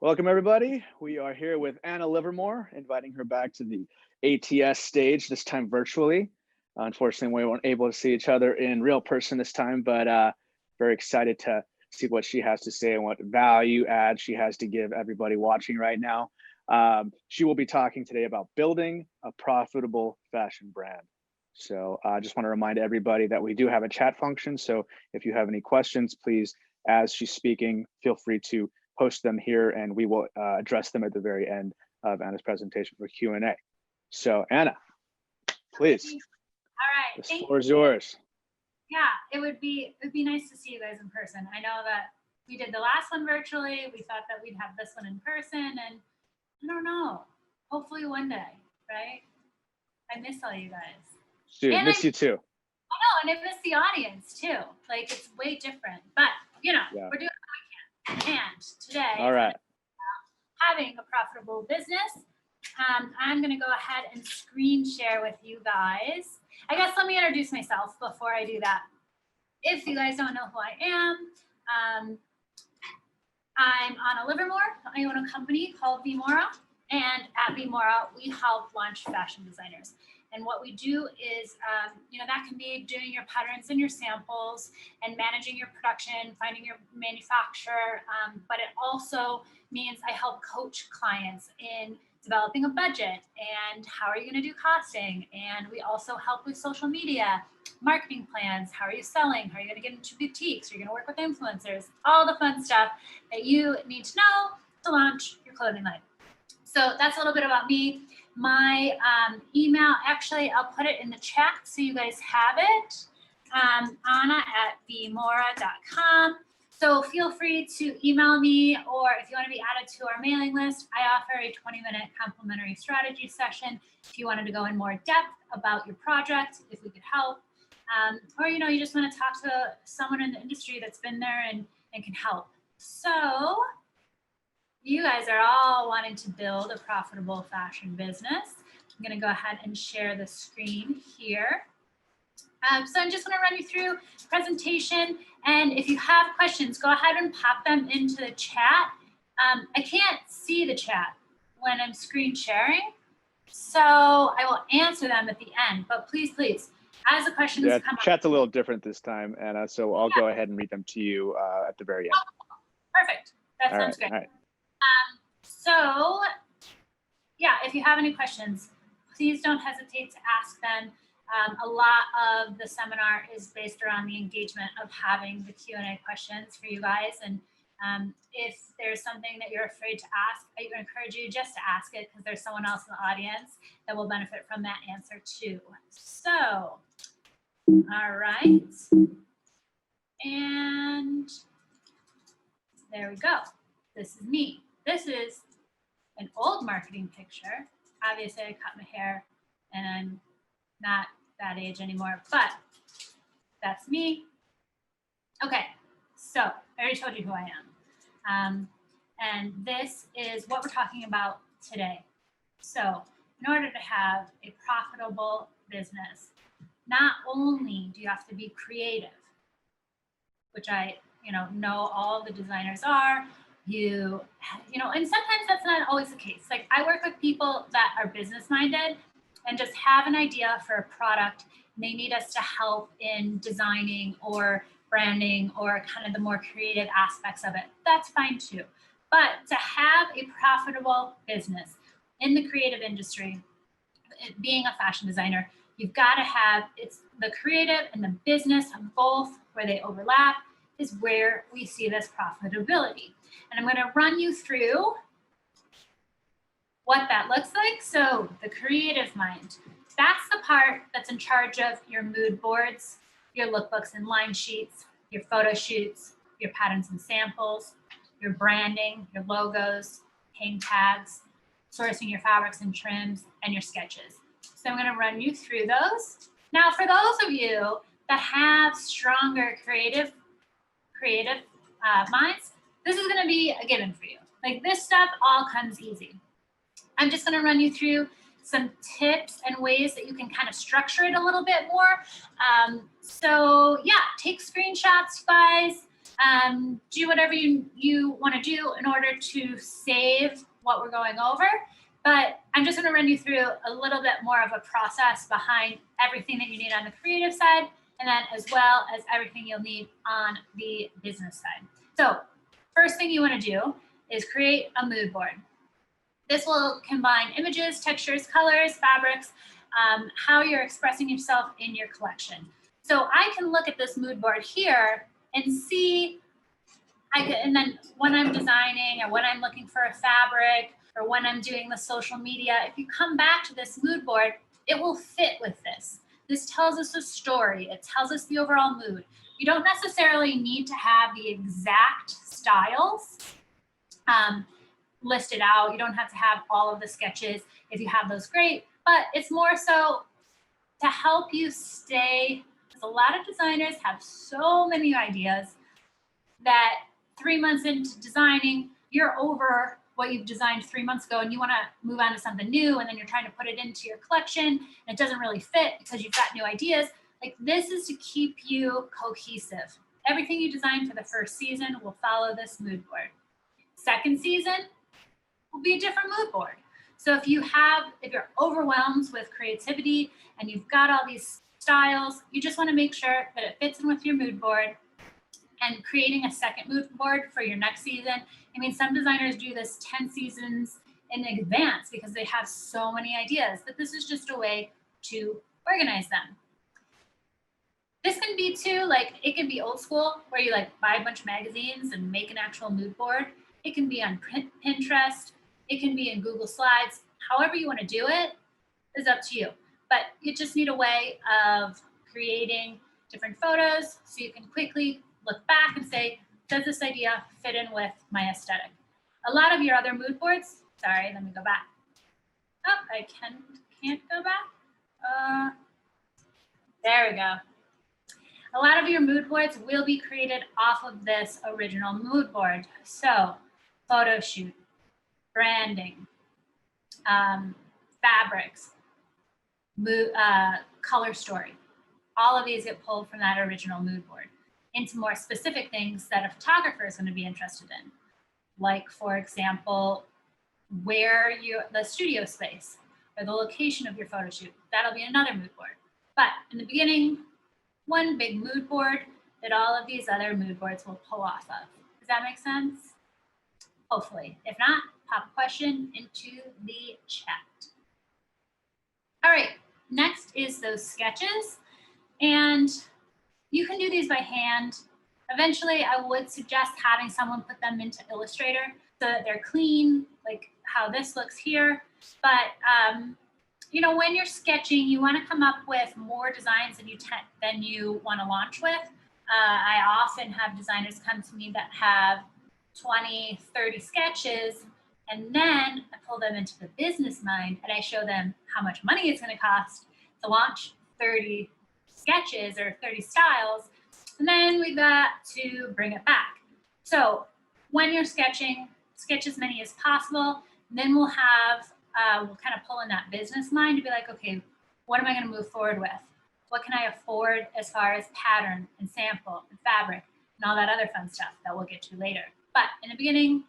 Welcome, everybody. We are here with Anna Livermore, inviting her back to the ATS stage, this time virtually. Unfortunately, we weren't able to see each other in real person this time, but very excited to see what she has to say and what value add she has to give everybody watching right now. She will be talking today about building a profitable fashion brand. So I just want to remind everybody that we do have a chat function. So if you have any questions, please, as she's speaking, feel free to post them here and we will address them at the very end of Anna's presentation for Q&A. So Anna, please. All right. The floor is yours. Yeah, it would be nice to see you guys in person. I know that we did the last one virtually. We thought that we'd have this one in person, and I don't know. Hopefully one day, right? I miss all you guys. Dude, and miss you too. I know, and I miss the audience too. Like, it's way different, but you know, we're doing what we can. And today, all right, having a profitable business. I'm going to go ahead and screen share with you guys. I guess let me introduce myself before I do that. If you guys don't know who I am, I'm Anna Livermore. I own a company called V.Mora, and at V.Mora, we help launch fashion designers. And what we do is, that can be doing your patterns and your samples and managing your production, finding your manufacturer, but it also means I help coach clients in developing a budget and how are you going to do costing. And we also help with social media, marketing plans, how are you selling, how are you going to get into boutiques, are you going to work with influencers, all the fun stuff that you need to know to launch your clothing line. So that's a little bit about me. My email, actually, I'll put it in the chat so you guys have it, anna@vmora.com. So feel free to email me, or if you want to be added to our mailing list, I offer a 20-minute complimentary strategy session if you wanted to go in more depth about your project, if we could help, or you just want to talk to someone in the industry that's been there and can help. So you guys are all wanting to build a profitable fashion business. I'm going to go ahead and share the screen here. So I'm just going to run you through the presentation. And if you have questions, go ahead and pop them into the chat. I can't see the chat when I'm screen sharing, so I will answer them at the end. But please, as the questions come up. Chat's a little different this time, Anna, so I'll go ahead and read them to you at the very end. Oh, perfect. That sounds good. All right. So, if you have any questions, please don't hesitate to ask them. A lot of the seminar is based around the engagement of having the Q&A questions for you guys. And if there's something that you're afraid to ask, I encourage you just to ask it, because there's someone else in the audience that will benefit from that answer too. So, all right. And there we go. This is me. This is an old marketing picture. Obviously, I cut my hair and I'm not that age anymore, but that's me. Okay, so I already told you who I am. And this is what we're talking about today. So in order to have a profitable business, not only do you have to be creative, which I know all the designers are, and sometimes that's not always the case. Like, I work with people that are business minded and just have an idea for a product, and they need us to help in designing or branding or kind of the more creative aspects of it. That's fine too. But to have a profitable business in the creative industry, being a fashion designer, you've got to have the creative and the business of both, where they overlap, is where we see this profitability. And I'm going to run you through what that looks like. So the creative mind, that's the part that's in charge of your mood boards, your lookbooks and line sheets, your photo shoots, your patterns and samples, your branding, your logos, hang tags, sourcing your fabrics and trims, and your sketches. So I'm going to run you through those. Now, for those of you that have stronger creative minds, this is going to be a given for you. Like, this stuff all comes easy. I'm just going to run you through some tips and ways that you can kind of structure it a little bit more. So yeah, take screenshots, guys. Do whatever you want to do in order to save what we're going over. But I'm just going to run you through a little bit more of a process behind everything that you need on the creative side, and then as well as everything you'll need on the business side. So first thing you want to do is create a mood board. This will combine images, textures, colors, fabrics, how you're expressing yourself in your collection. So I can look at this mood board here and see, and then when I'm designing or when I'm looking for a fabric or when I'm doing the social media, if you come back to this mood board, it will fit with this. This tells us a story. It tells us the overall mood. You don't necessarily need to have the exact styles listed out. You don't have to have all of the sketches. If you have those, great. But it's more so to help you stay, because a lot of designers have so many ideas that 3 months into designing, you're over what you've designed 3 months ago and you want to move on to something new, and then you're trying to put it into your collection and it doesn't really fit because you've got new ideas. Like, this is to keep you cohesive. Everything you design for the first season will follow this mood board. Second season will be a different mood board. So if you're overwhelmed with creativity and you've got all these styles, you just want to make sure that it fits in with your mood board. And creating a second mood board for your next season. I mean, some designers do this 10 seasons in advance because they have so many ideas, but this is just a way to organize them. This can be too, like, it can be old school where you like buy a bunch of magazines and make an actual mood board. It can be on Pinterest. It can be in Google Slides. However you want to do it is up to you. But you just need a way of creating different photos so you can quickly look back and say, does this idea fit in with my aesthetic? A lot of your other mood boards, sorry, let me go back. Oh, I can't go back. There we go. A lot of your mood boards will be created off of this original mood board. So photo shoot, branding, fabrics, color story. All of these get pulled from that original mood board into more specific things that a photographer is going to be interested in. Like, for example, where the studio space or the location of your photo shoot. That'll be another mood board. But in the beginning, one big mood board that all of these other mood boards will pull off of. Does that make sense? Hopefully. If not, pop a question into the chat. All right, next is those sketches. And you can do these by hand. Eventually, I would suggest having someone put them into Illustrator so that they're clean, like how this looks here. But you know, when you're sketching, you want to come up with more designs than you want to launch with. I often have designers come to me that have 20, 30 sketches, and then I pull them into the business mind and I show them how much money it's going to cost to launch 30 sketches or 30 styles, and then we've got to bring it back. So when you're sketching, sketch as many as possible. Then we'll kind of pull in that business mind to be like, okay, what am I going to move forward with? What can I afford as far as pattern and sample and fabric and all that other fun stuff that we'll get to later. But in the beginning,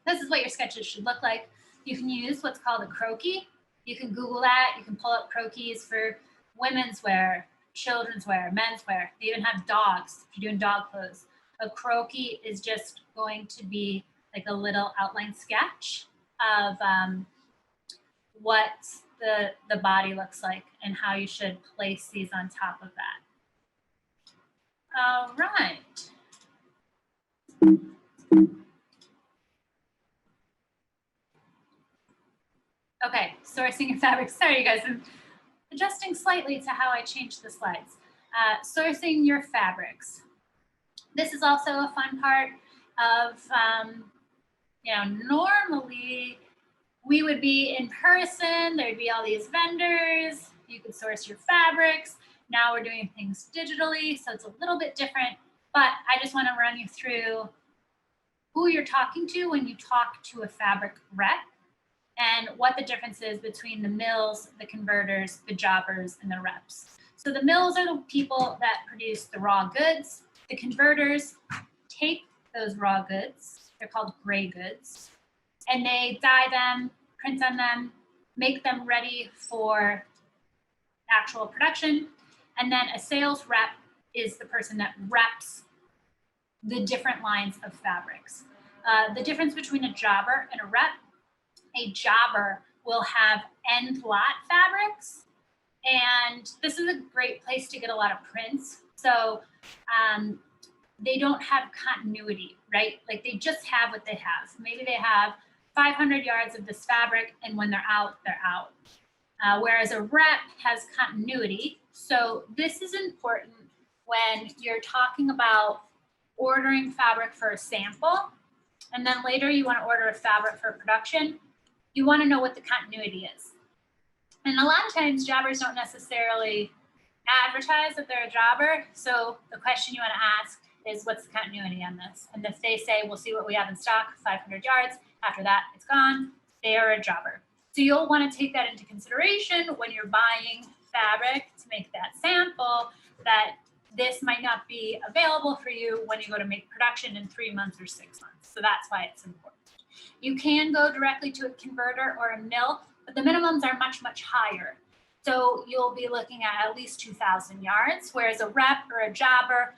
this is what your sketches should look like. You can use what's called a croquis. You can Google that. You can pull up croquis for women's wear, children's wear, men's wear. They even have dogs if you're doing dog clothes. A croquis is just going to be like a little outline sketch of what the body looks like and how you should place these on top of that. All right. Okay, sourcing your fabrics. Sorry, you guys, I'm adjusting slightly to how I changed the slides. Sourcing your fabrics. This is also a fun part of, you know, normally we would be in person, there'd be all these vendors, you could source your fabrics. Now we're doing things digitally, so it's a little bit different, but I just want to run you through who you're talking to when you talk to a fabric rep and what the difference is between the mills, the converters, the jobbers, and the reps. So the mills are the people that produce the raw goods. The converters take those raw goods, they're called gray goods, and they dye them, print on them, make them ready for actual production. And then a sales rep is the person that reps the different lines of fabrics. The difference between a jobber and a jobber will have end lot fabrics. And this is a great place to get a lot of prints. So they don't have continuity, right? Like they just have what they have. Maybe they have 500 yards of this fabric, and when they're out, they're out. Whereas a rep has continuity. So this is important when you're talking about ordering fabric for a sample, and then later you want to order a fabric for production. You want to know what the continuity is. And a lot of times jobbers don't necessarily advertise that they're a jobber. So the question you want to ask is, what's the continuity on this? And if they say, we'll see what we have in stock, 500 yards, after that, it's gone, they are a jobber. So you'll want to take that into consideration when you're buying fabric to make that sample, that this might not be available for you when you go to make production in 3 months or 6 months. So that's why it's important. You can go directly to a converter or a mill, but the minimums are much, much higher. So you'll be looking at least 2,000 yards, whereas a rep or a jobber,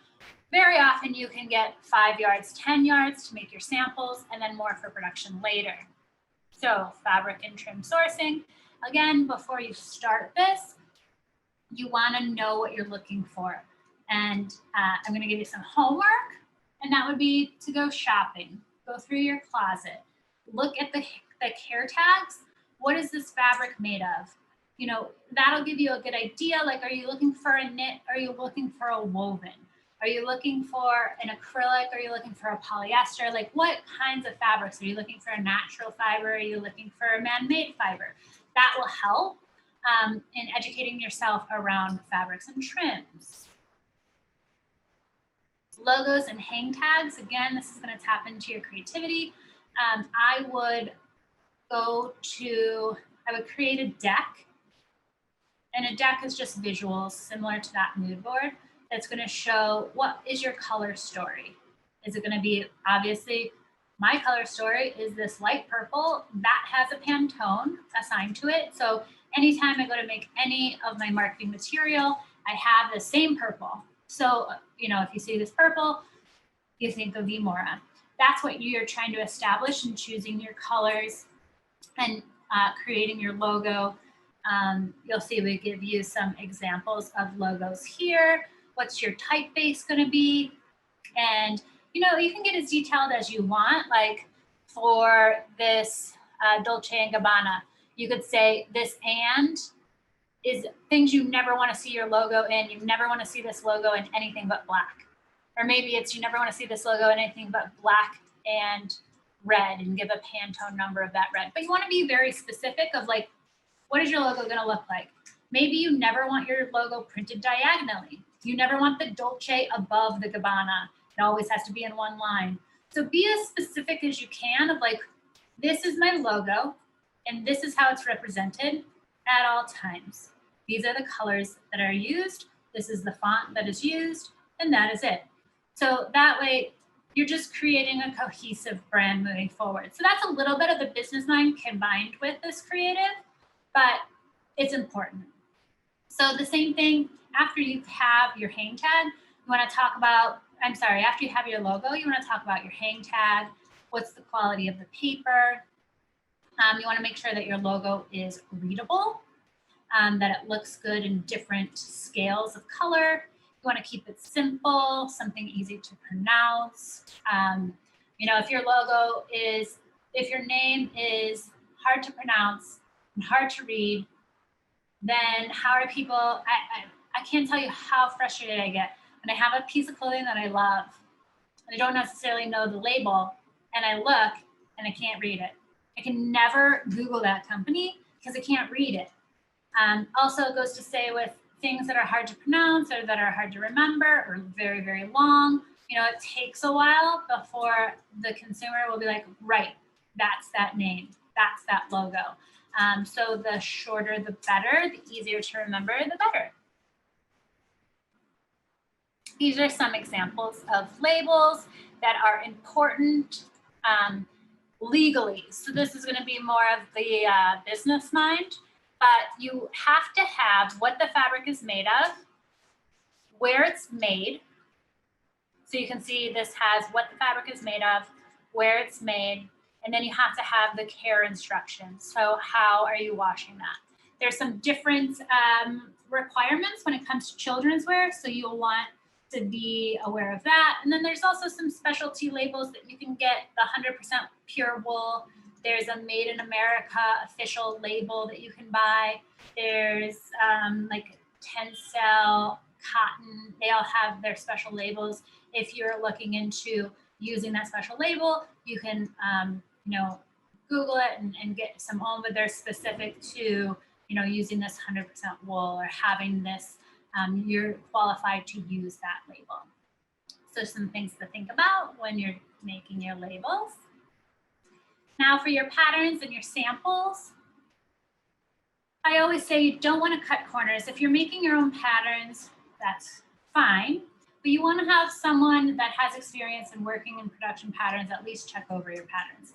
very often you can get 5 yards, 10 yards to make your samples, and then more for production later. So fabric and trim sourcing. Again, before you start this, you want to know what you're looking for. And I'm going to give you some homework, and that would be to go shopping. Go through your closet. Look at the care tags. What is this fabric made of? You know, that'll give you a good idea. Like, are you looking for a knit? Are you looking for a woven? Are you looking for an acrylic? Are you looking for a polyester? Like, what kinds of fabrics? Are you looking for a natural fiber? Are you looking for a man-made fiber? That will help in educating yourself around fabrics and trims. Logos and hang tags. Again, this is going to tap into your creativity. I would create a deck. And a deck is just visuals similar to that mood board that's going to show what is your color story. Is it going to be, obviously, my color story is this light purple that has a Pantone assigned to it. So anytime I go to make any of my marketing material, I have the same purple. So, you know, if you see this purple, you think of V.Mora. That's what you're trying to establish in choosing your colors and creating your logo. You'll see we give you some examples of logos here. What's your typeface going to be? And, you know, you can get as detailed as you want. Like for this Dolce & Gabbana, you could say this and is things you never want to see your logo in. You never want to see this logo in anything but black. Or maybe it's you never want to see this logo in anything but black and red, and give a Pantone number of that red. But you want to be very specific of like, what is your logo going to look like? Maybe you never want your logo printed diagonally. You never want the Dolce above the Gabbana. It always has to be in one line. So be as specific as you can of like, this is my logo and this is how it's represented at all times. These are the colors that are used. This is the font that is used, and that is it. So that way you're just creating a cohesive brand moving forward. So that's a little bit of the business mind combined with this creative, but it's important. So the same thing, after you have your hang tag, you want to talk about, after you have your logo, you want to talk about your hang tag. What's the quality of the paper? You want to make sure that your logo is readable, that it looks good in different scales of color. You want to keep it simple, something easy to pronounce. You know, if your name is hard to pronounce and hard to read, then how are people, I can't tell you how frustrated I get when I have a piece of clothing that I love and I don't necessarily know the label, and I look and I can't read it. I can never Google that company because I can't read it. Also, it goes to say with things that are hard to pronounce or that are hard to remember or very, very long, you know, it takes a while before the consumer will be like, right, that's that name, that's that logo. So the shorter, the better, the easier to remember, the better. These are some examples of labels that are important legally. So this is going to be more of the business mind, but you have to have what the fabric is made of, where it's made. So you can see this has what the fabric is made of, where it's made, and then you have to have the care instructions. So how are you washing that? There's some different requirements when it comes to children's wear, so you'll want to be aware of that. And then there's also some specialty labels that you can get, the 100% pure wool. There's a Made in America official label that you can buy. There's like Textile, cotton, they all have their special labels. If you're looking into using that special label, you can you know, Google it and get some on, but they're specific to, you know, using this 100% wool or having this, you're qualified to use that label. So some things to think about when you're making your labels. Now for your patterns and your samples, I always say you don't want to cut corners. If you're making your own patterns, that's fine, but you want to have someone that has experience in working in production patterns at least check over your patterns.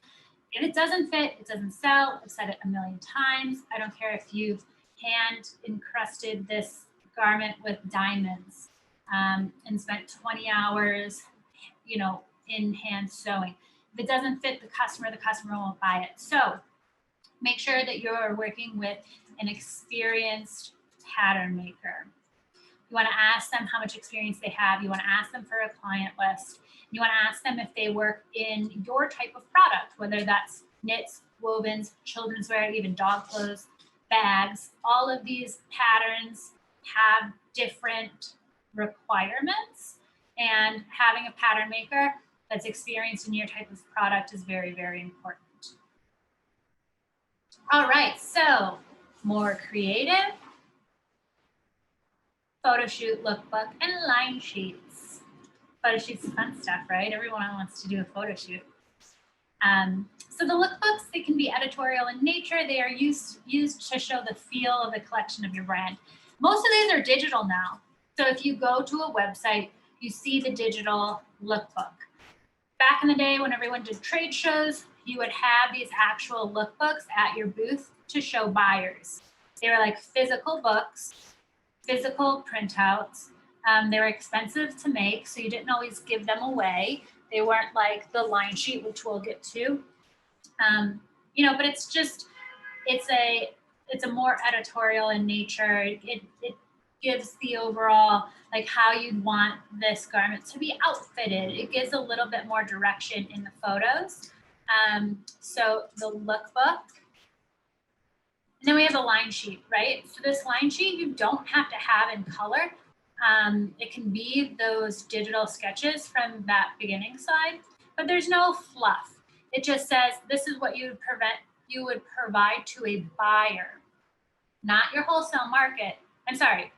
If it doesn't fit, it doesn't sell. I've said it a million times. I don't care if you've hand encrusted this garment with diamonds and spent 20 hours, you know, in hand sewing. If it doesn't fit the customer won't buy it. So make sure that you're working with an experienced pattern maker. You want to ask them how much experience they have. You want to ask them for a client list. You want to ask them if they work in your type of product, whether that's knits, wovens, children's wear, even dog clothes, bags. All of these patterns have different requirements, and having a pattern maker that's experienced in your type of product is very, very important. All right, so more creative. Photo shoot, lookbook, and line sheets. Photo sheets is fun stuff, right? Everyone wants to do a photo shoot. So the lookbooks, they can be editorial in nature. They are used to show the feel of the collection of your brand. Most of these are digital now. So if you go to a website, you see the digital lookbook. Back in the day when everyone did trade shows, you would have these actual lookbooks at your booth to show buyers. They were like physical books, physical printouts. They were expensive to make, so you didn't always give them away. They weren't like the line sheet, which we'll get to. You know, but it's just, it's a more editorial in nature. It gives the overall, like how you'd want this garment to be outfitted. It gives a little bit more direction in the photos. So the lookbook. And then we have a line sheet, right? So this line sheet, you don't have to have in color. It can be those digital sketches from that beginning slide, but there's no fluff. It just says, this is what you would provide to a buyer, not your wholesale market. I'm sorry,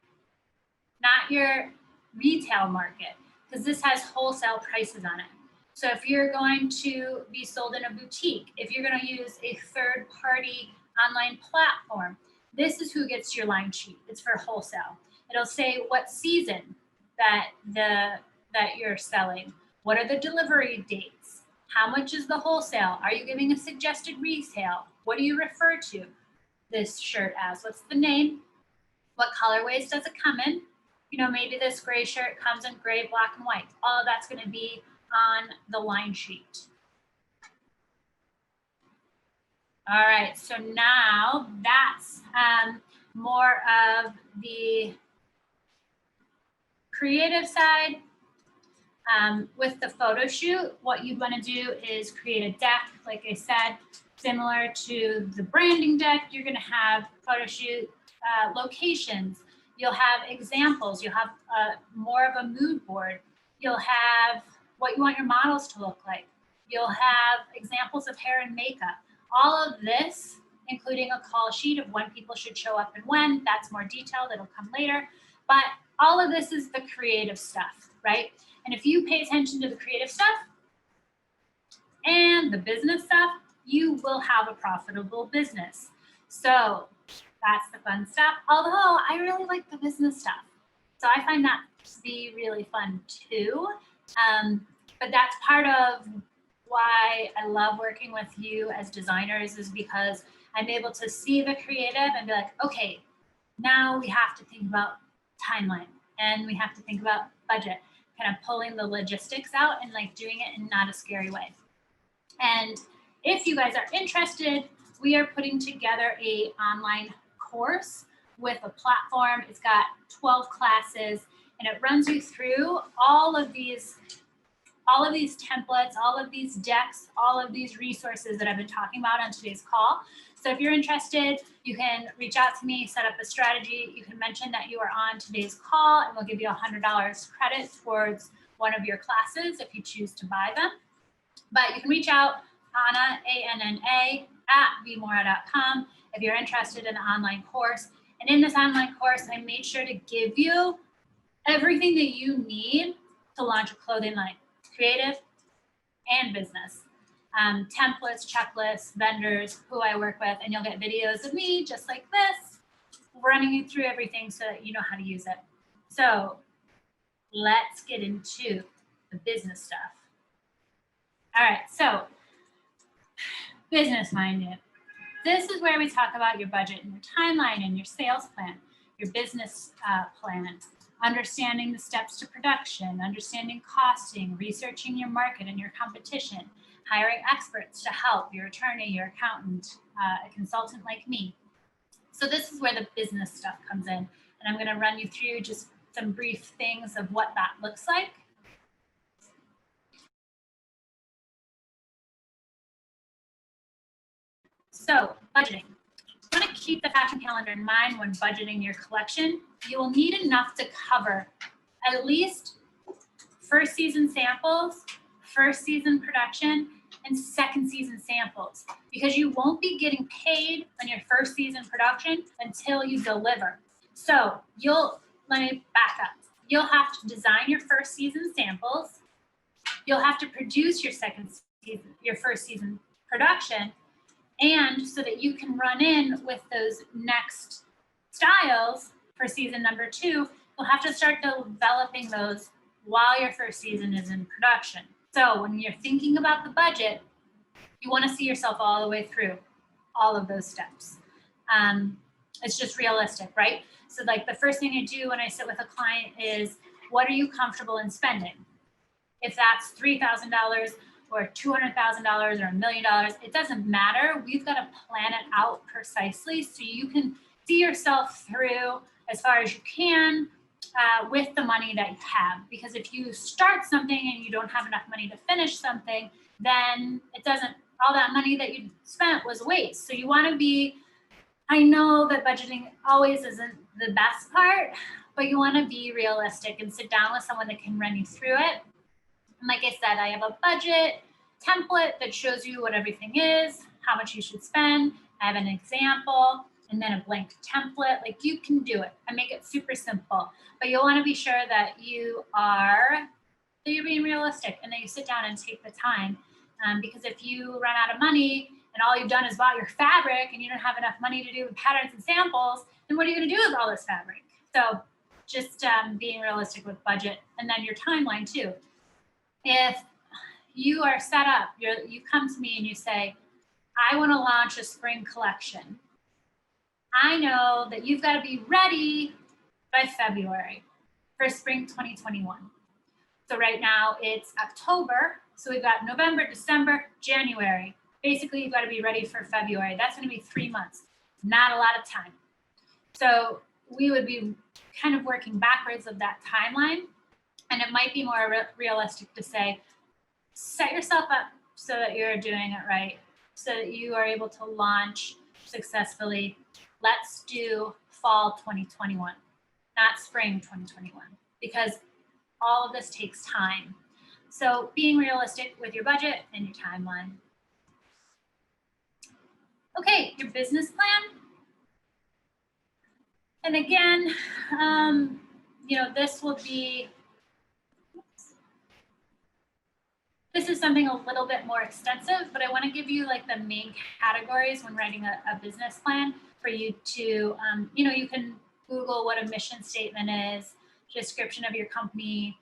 not your retail market, because this has wholesale prices on it. So if you're going to be sold in a boutique, if you're going to use a third-party online platform, this is who gets your line sheet. It's for wholesale. It'll say what season that you're selling. What are the delivery dates? How much is the wholesale? Are you giving a suggested retail? What do you refer to this shirt as? What's the name? What colorways does it come in? You know, maybe this gray shirt comes in gray, black, and white. All of that's going to be on the line sheet. All right, so now that's more of the creative side. With the photo shoot, what you want to do is create a deck, like I said, similar to the branding deck. You're going to have photo shoot locations. You'll have examples. You'll have more of a mood board. You'll have what you want your models to look like. You'll have examples of hair and makeup. All of this, including a call sheet of when people should show up and when. That's more detailed. It'll come later. But all of this is the creative stuff, right? And if you pay attention to the creative stuff and the business stuff, you will have a profitable business. So that's the fun stuff. Although I really like the business stuff. So I find that be really fun too. But that's part of why I love working with you as designers, is because I'm able to see the creative and be like, okay, now we have to think about timeline and we have to think about budget, kind of pulling the logistics out and like doing it in not a scary way. And if you guys are interested, we are putting together a online course with a platform. It's got 12 classes and it runs you through all of these templates, all of these decks, all of these resources that I've been talking about on today's call. So if you're interested, you can reach out to me, set up a strategy. You can mention that you are on today's call and we'll give you $100 credit towards one of your classes if you choose to buy them. But you can reach out, Anna, ANNA, @V.Mora.com if you're interested in an online course. And in this online course, I made sure to give you everything that you need to launch a clothing line, creative and business. Templates, checklists, vendors, who I work with, and you'll get videos of me just like this, running you through everything so that you know how to use it. So let's get into the business stuff. All right, so business minded. This is where we talk about your budget and your timeline and your sales plan, your business plan, understanding the steps to production, understanding costing, researching your market and your competition, hiring experts to help, your attorney, your accountant, a consultant like me. So this is where the business stuff comes in. And I'm going to run you through just some brief things of what that looks like. So budgeting. You want to keep the fashion calendar in mind when budgeting your collection. You will need enough to cover at least first season samples, first season production, and second season samples, because you won't be getting paid on your first season production until you deliver. So let me back up. You'll have to design your first season samples. You'll have to produce your first season production. And so that you can run in with those next styles for season number 2, you'll have to start developing those while your first season is in production. So when you're thinking about the budget, you want to see yourself all the way through all of those steps. It's just realistic, right? So like the first thing I do when I sit with a client is, what are you comfortable in spending? If that's $3,000 or $200,000 or $1 million, it doesn't matter. We've got to plan it out precisely so you can see yourself through as far as you can with the money that you have. Because if you start something and you don't have enough money to finish something, then all that money that you spent was a waste. So you want to be, I know that budgeting always isn't the best part, but you want to be realistic and sit down with someone that can run you through it. And like I said, I have a budget template that shows you what everything is, how much you should spend. I have an example and then a blank template. Like, you can do it. I make it super simple, but you'll want to be sure that you're being realistic and that you sit down and take the time. Because if you run out of money and all you've done is bought your fabric and you don't have enough money to do patterns and samples, then what are you going to do with all this fabric? So just being realistic with budget, and then your timeline too. If you are set up, you come to me and you say, I want to launch a spring collection. I know that you've got to be ready by February for spring 2021. So right now it's October. So we've got November, December, January. Basically, you've got to be ready for February. That's going to be 3 months, not a lot of time. So we would be kind of working backwards of that timeline. And it might be more realistic to say, set yourself up so that you're doing it right, so that you are able to launch successfully. Let's do fall 2021, not spring 2021, because all of this takes time. So being realistic with your budget and your timeline. Okay, your business plan. And again, this is something a little bit more extensive, but I want to give you like the main categories when writing a business plan for you to, you can Google what a mission statement is. description of your company,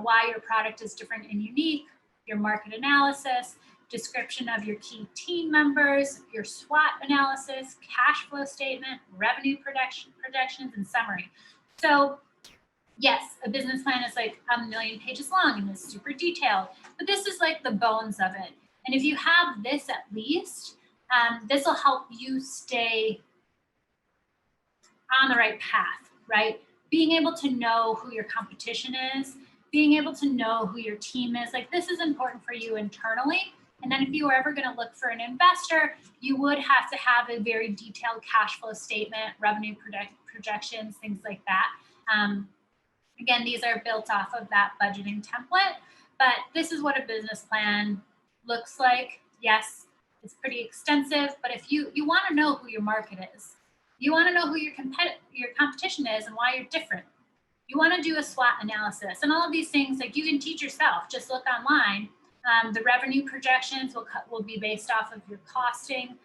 why your product is different and unique, your market analysis, description of your key team members, your SWOT analysis, cash flow statement, revenue projections, and summary. So yes, a business plan is like a million pages long and is super detailed, but this is like the bones of it. And if you have this at least, this will help you stay on the right path, right? Being able to know who your competition is, being able to know who your team is, like this is important for you internally. And then if you were ever going to look for an investor, you would have to have a very detailed cash flow statement, revenue projections, things like that. Again, these are built off of that budgeting template, but this is what a business plan looks like. Yes, it's pretty extensive, but if you want to know who your market is, you want to know who your competition is and why you're different. You want to do a SWOT analysis and all of these things, like you can teach yourself. Just look online. The revenue projections will be based off of your costing.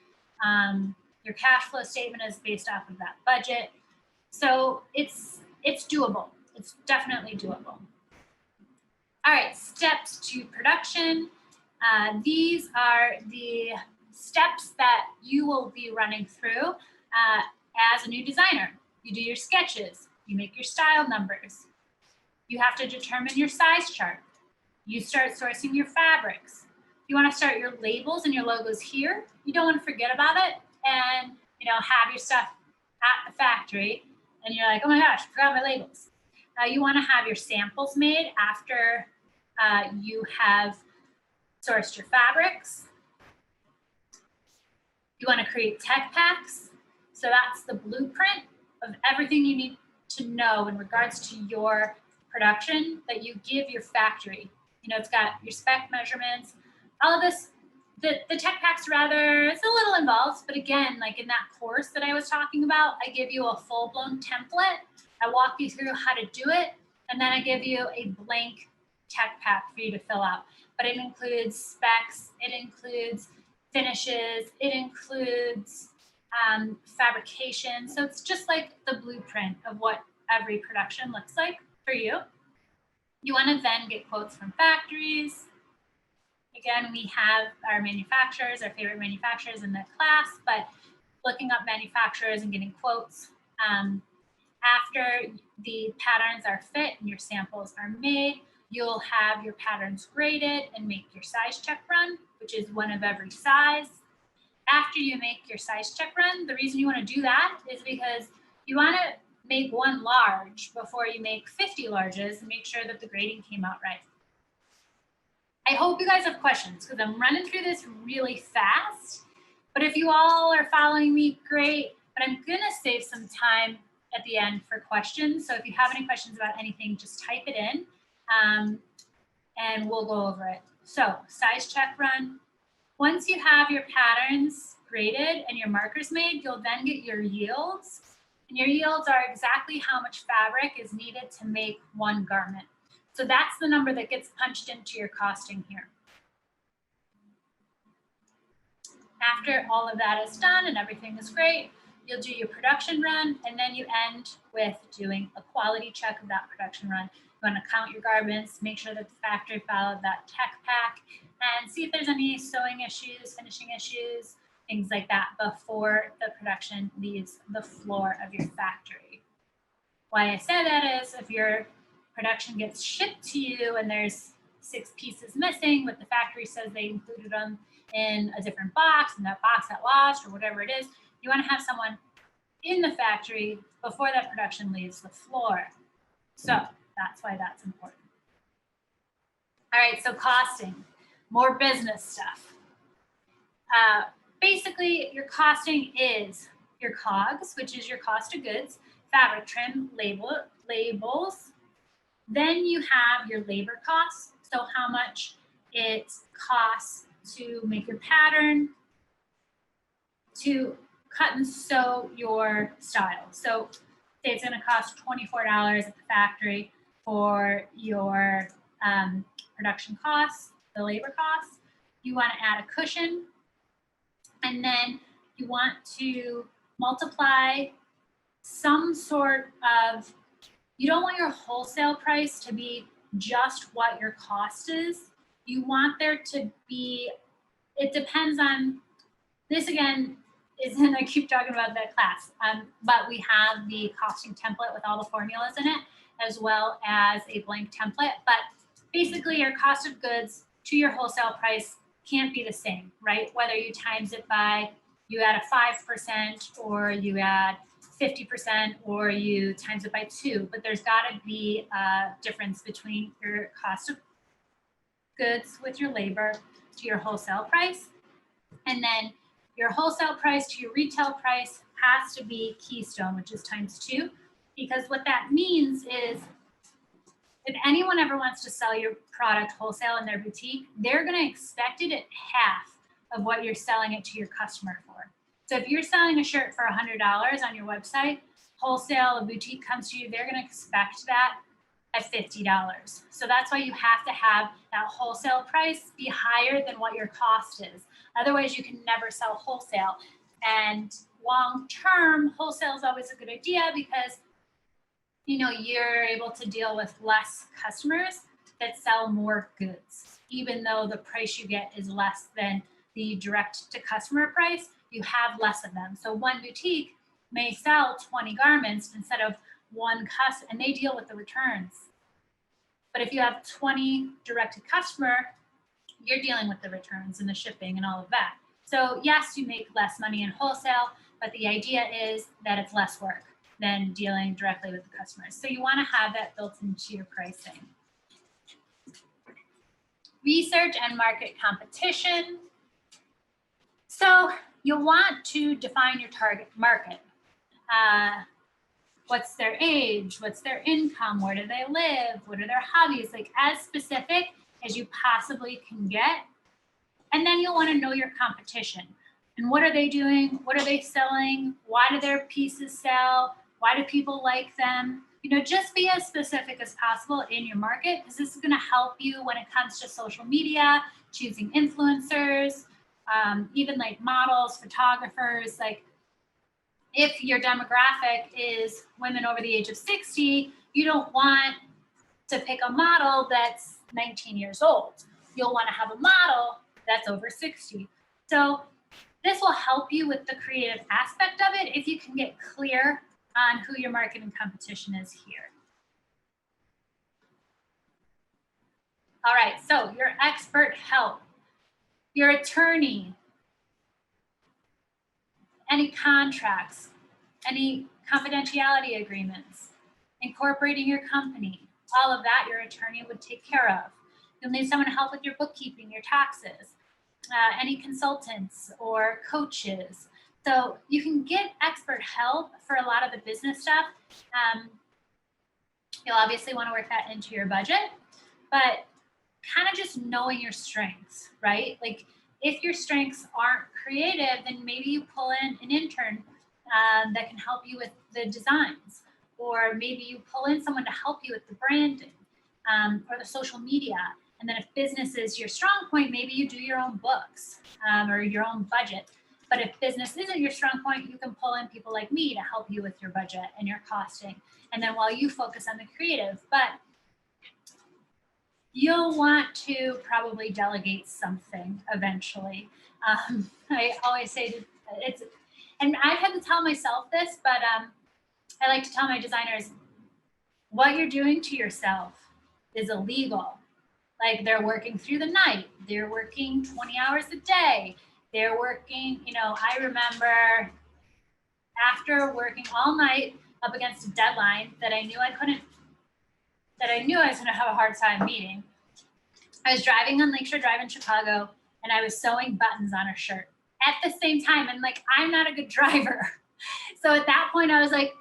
Your cash flow statement is based off of that budget. So it's doable. It's definitely doable. All right, steps to production. These are the steps that you will be running through as a new designer. You do your sketches, you make your style numbers. You have to determine your size chart. You start sourcing your fabrics. You want to start your labels and your logos here. You don't want to forget about it and have your stuff at the factory and you're like, oh my gosh, I forgot my labels. You want to have your samples made after you have sourced your fabrics. You want to create tech packs. So that's the blueprint of everything you need to know in regards to your production that you give your factory. It's got your spec measurements, all of this. The tech packs it's a little involved, but again, like in that course that I was talking about, I give you a full-blown template. I walk you through how to do it, and then I give you a blank tech pack for you to fill out. But it includes specs, it includes finishes, it includes fabrication. So it's just like the blueprint of what every production looks like for you. You want to then get quotes from factories. Again, we have our manufacturers, our favorite manufacturers in the class, but looking up manufacturers and getting quotes. After the patterns are fit and your samples are made, you'll have your patterns graded and make your size check run, which is one of every size. After you make your size check run, the reason you want to do that is because you want to make one large before you make 50 larges and make sure that the grading came out right. I hope you guys have questions because I'm running through this really fast, but if you all are following me, great, but I'm gonna save some time at the end for questions. So if you have any questions about anything, just type it in and we'll go over it. So size check run. Once you have your patterns graded and your markers made, you'll then get your yields. And your yields are exactly how much fabric is needed to make one garment. So that's the number that gets punched into your costing here. After all of that is done and everything is great, you'll do your production run, and then you end with doing a quality check of that production run. You want to count your garments, make sure that the factory followed that tech pack, and see if there's any sewing issues, finishing issues, things like that before the production leaves the floor of your factory. Why I say that is if your production gets shipped to you and there's 6 pieces missing, but the factory says they included them in a different box and that box got lost or whatever it is, you want to have someone in the factory before that production leaves the floor. So that's why that's important. All right, so costing, more business stuff. Basically, your costing is your COGS, which is your cost of goods, fabric trim, labels. Then you have your labor costs, so how much it costs to make your pattern, to cut and sew your style. So say it's going to cost $24 at the factory for your production costs, the labor costs. You want to add a cushion, and then you want to multiply some sort of You don't want your wholesale price to be just what your cost is. You want there to be, it depends on, this again isn't, I keep talking about that class, but we have the costing template with all the formulas in it, as well as a blank template. But basically your cost of goods to your wholesale price can't be the same, right? Whether you times it by, you add a 5% or you add 50% or you times it by 2, but there's got to be a difference between your cost of goods with your labor to your wholesale price. And then your wholesale price to your retail price has to be keystone, which is times 2, because what that means is if anyone ever wants to sell your product wholesale in their boutique, they're going to expect it at half of what you're selling it to your customer for. So if you're selling a shirt for $100 on your website, wholesale, a boutique comes to you, they're going to expect that at $50. So that's why you have to have that wholesale price be higher than what your cost is. Otherwise, you can never sell wholesale. And long term, wholesale is always a good idea because you're able to deal with less customers that sell more goods. Even though the price you get is less than the direct to customer price, you have less of them. So one boutique may sell 20 garments instead of one customer, and they deal with the returns. But if you have 20 direct to customer, you're dealing with the returns and the shipping and all of that. So yes, you make less money in wholesale, but the idea is that it's less work than dealing directly with the customers. So you want to have that built into your pricing. Research and market competition. So you'll want to define your target market. What's their age? What's their income? Where do they live? What are their hobbies? Like as specific as you possibly can get. And then you'll want to know your competition. And what are they doing? What are they selling? Why do their pieces sell? Why do people like them? Just be as specific as possible in your market, because this is going to help you when it comes to social media, choosing influencers, even like models, photographers. Like if your demographic is women over the age of 60, you don't want to pick a model that's 19 years old. You'll want to have a model that's over 60. So this will help you with the creative aspect of it if you can get clear on who your market and competition is here. All right, so your expert help, your attorney, any contracts, any confidentiality agreements, incorporating your company, all of that your attorney would take care of. You'll need someone to help with your bookkeeping, your taxes, any consultants or coaches. So you can get expert help for a lot of the business stuff. You'll obviously want to work that into your budget, but kind of just knowing your strengths, right? Like if your strengths aren't creative, then maybe you pull in an intern that can help you with the designs, or maybe you pull in someone to help you with the branding or the social media. And then if business is your strong point, maybe you do your own books or your own budget. But if business isn't your strong point, you can pull in people like me to help you with your budget and your costing. And then while you focus on the creative, but you'll want to probably delegate something eventually. I always say it's, and I've had to tell myself this, but I like to tell my designers, what you're doing to yourself is illegal. Like they're working through the night, they're working 20 hours a day. They're working, I remember after working all night up against a deadline that I knew I was going to have a hard time meeting. I was driving on Lakeshore Drive in Chicago and I was sewing buttons on a shirt at the same time. And like, I'm not a good driver. So at that point I was like,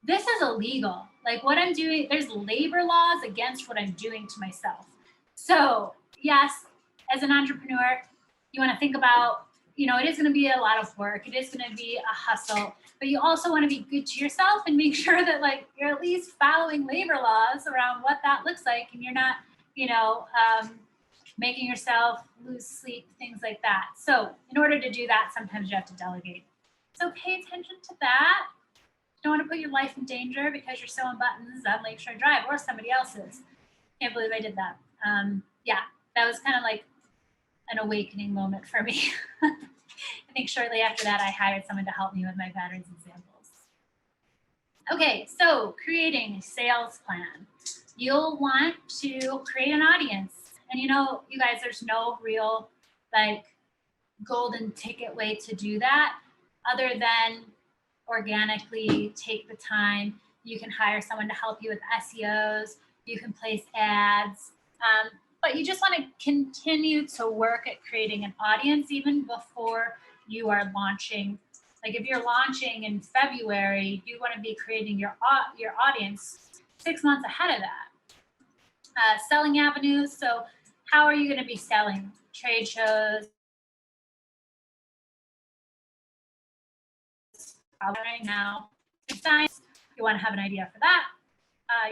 this is illegal. Like what I'm doing, there's labor laws against what I'm doing to myself. So yes, as an entrepreneur, you want to think about, it is going to be a lot of work. It is going to be a hustle, but you also want to be good to yourself and make sure that like you're at least following labor laws around what that looks like. And you're not, making yourself lose sleep, things like that. So in order to do that, sometimes you have to delegate. So pay attention to that. don't want to put your life in danger because you're sewing buttons on Lakeshore Drive or somebody else's. Can't believe I did that. Yeah, that was kind of like an awakening moment for me. I think shortly after that, I hired someone to help me with my patterns and samples. Okay, so creating a sales plan. You'll want to create an audience. And you know, you guys, there's no real like golden ticket way to do that other than organically take the time. You can hire someone to help you with SEOs. You can place ads. But you just want to continue to work at creating an audience even before you are launching. Like if you're launching in February, you want to be creating your audience 6 months ahead of that. Selling avenues. So how are you going to be selling? Trade shows. Right now, designs, you want to have an idea for that.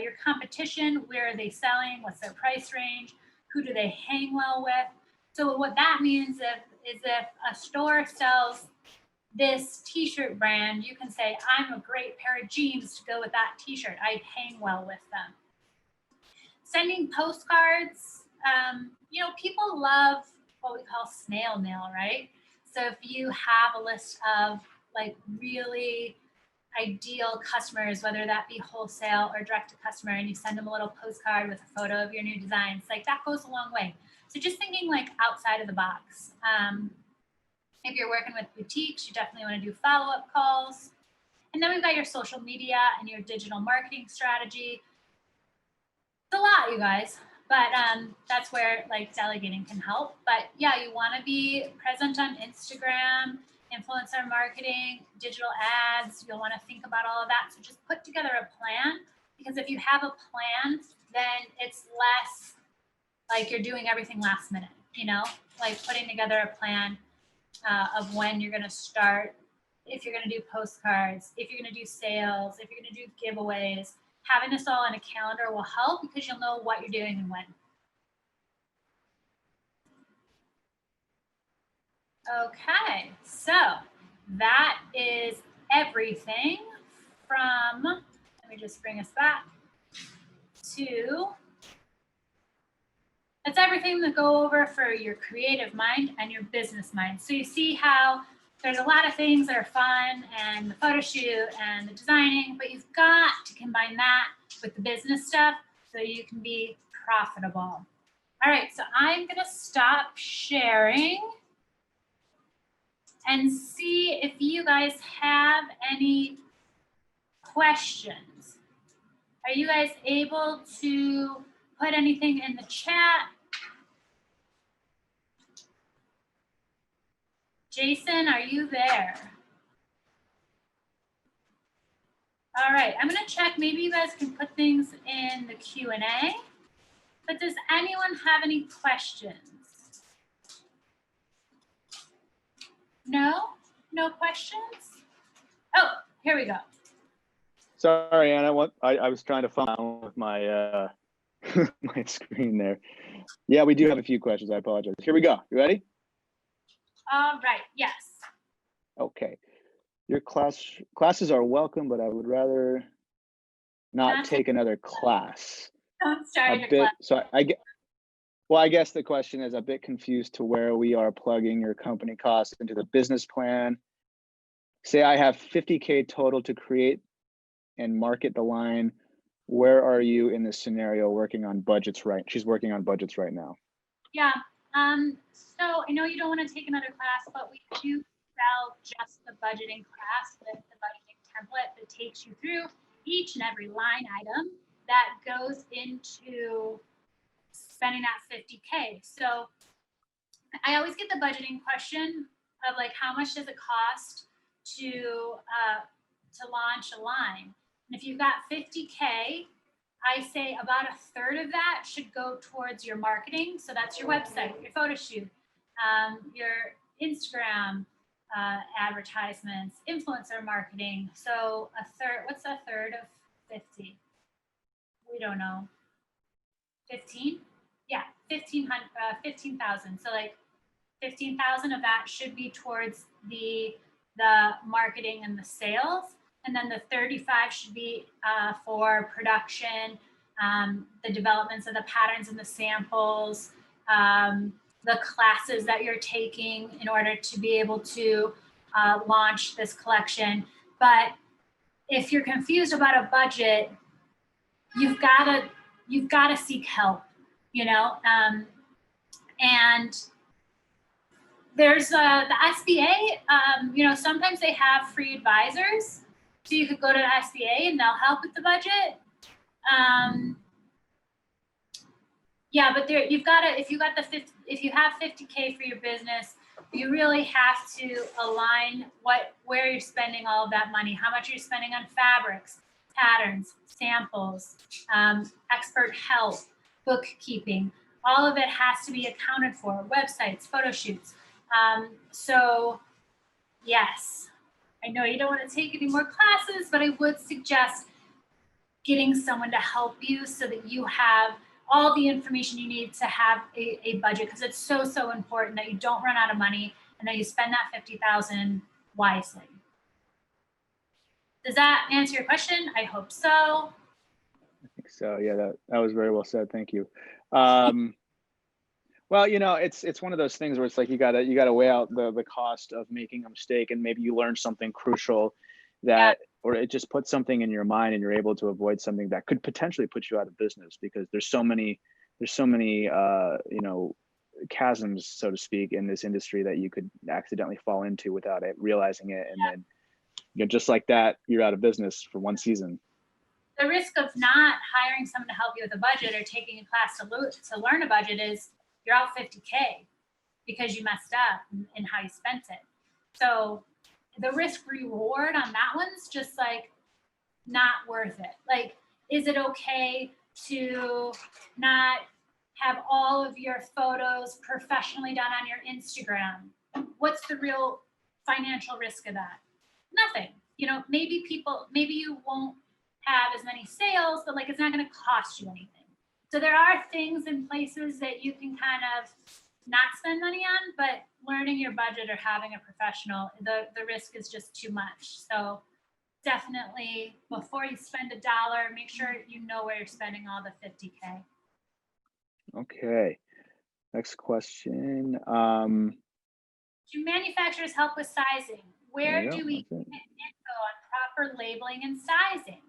Your competition, where are they selling? What's their price range? Who do they hang well with? So what that means is if a store sells this t-shirt brand, you can say, I'm a great pair of jeans to go with that t-shirt. I hang well with them. Sending postcards, you know, people love what we call snail mail, right? So if you have a list of like really ideal customers, whether that be wholesale or direct to customer, and you send them a little postcard with a photo of your new designs, like that goes a long way. So just thinking like outside of the box. If you're working with boutiques, you definitely want to do follow-up calls. And then we've got your social media and your digital marketing strategy. It's a lot, you guys, but that's where like delegating can help. But yeah, you want to be present on Instagram, influencer marketing, digital ads. You'll want to think about all of that. So just put together a plan, because if you have a plan, then it's less like you're doing everything last minute, you know, like putting together a plan of when you're going to start, if you're going to do postcards, if you're going to do sales, if you're going to do giveaways. Having this all in a calendar will help because you'll know what you're doing and when. Okay, so that is everything from, let me just bring us back to, that's everything to go over for your creative mind and your business mind. So you see how there's a lot of things that are fun and the photo shoot and the designing, but you've got to combine that with the business stuff so you can be profitable. All right, so I'm gonna stop sharing and see if you guys have any questions. Are you guys able to put anything in the chat? Jason, are you there? All right, I'm gonna check. Maybe you guys can put things in the Q&A. But does anyone have any questions? No? No questions? Oh, here we go. Sorry, Anna. I was trying to fumble with my my screen there. Yeah, we do have a few questions. I apologize. Here we go. You ready? All right. Yes. Okay. Your classes are welcome, but I would rather not take another class. Don't start your class. So I guess the question is a bit confused to where we are plugging your company costs into the business plan. Say I have 50K total to create and market the line. Where are you in this scenario working on budgets right? She's working on budgets right now. Yeah. So I know you don't want to take another class, but we do sell just the budgeting class with the budgeting template that takes you through each and every line item that goes into spending that 50K. So I always get the budgeting question of like, how much does it cost to launch a line? And if you've got 50K, I say about a third of that should go towards your marketing. So that's your website, your photo shoot, your Instagram advertisements, influencer marketing. So a third, what's a third of 50? We don't know. 15? Yeah, 15,000. So like 15,000 of that should be towards the marketing and the sales. And then the 35 should be for production, the developments of the patterns and the samples, the classes that you're taking in order to be able to launch this collection. But if you're confused about a budget, you've got to seek help, you know. And there's the SBA. You know, sometimes they have free advisors, so you could go to the SBA and they'll help with the budget. Yeah, but there you've got to, if you have 50K for your business, you really have to align where you're spending all of that money. How much are you spending on fabrics, patterns, samples, expert help, bookkeeping? All of it has to be accounted for. Websites, photo shoots. So yes, I know you don't want to take any more classes, but I would suggest getting someone to help you so that you have all the information you need to have a budget, because it's so important that you don't run out of money and that you spend that $50,000 wisely. Does that answer your question? I hope so. I think so. Yeah, that was very well said. Thank you. Well, you know, it's one of those things where it's like you gotta weigh out the cost of making a mistake, and maybe you learn something crucial that, or it just puts something in your mind and you're able to avoid something that could potentially put you out of business, because there's so many you know, chasms, so to speak, in this industry that you could accidentally fall into without it realizing it, and then, you know, just like that, you're out of business for one season. The risk of not hiring someone to help you with a budget or taking a class to learn a budget is you're out 50K because you messed up in how you spent it. So the risk reward on that one's just like not worth it. Like, is it okay to not have all of your photos professionally done on your Instagram? What's the real financial risk of that? Nothing. You know, maybe you won't have as many sales, but like it's not going to cost you anything. So there are things and places that you can kind of not spend money on, but learning your budget or having a professional, the risk is just too much. So definitely, before you spend $1, make sure you know where you're spending all the 50K. Okay. Next question. Do manufacturers help with sizing? Where do we get info on proper labeling and sizing?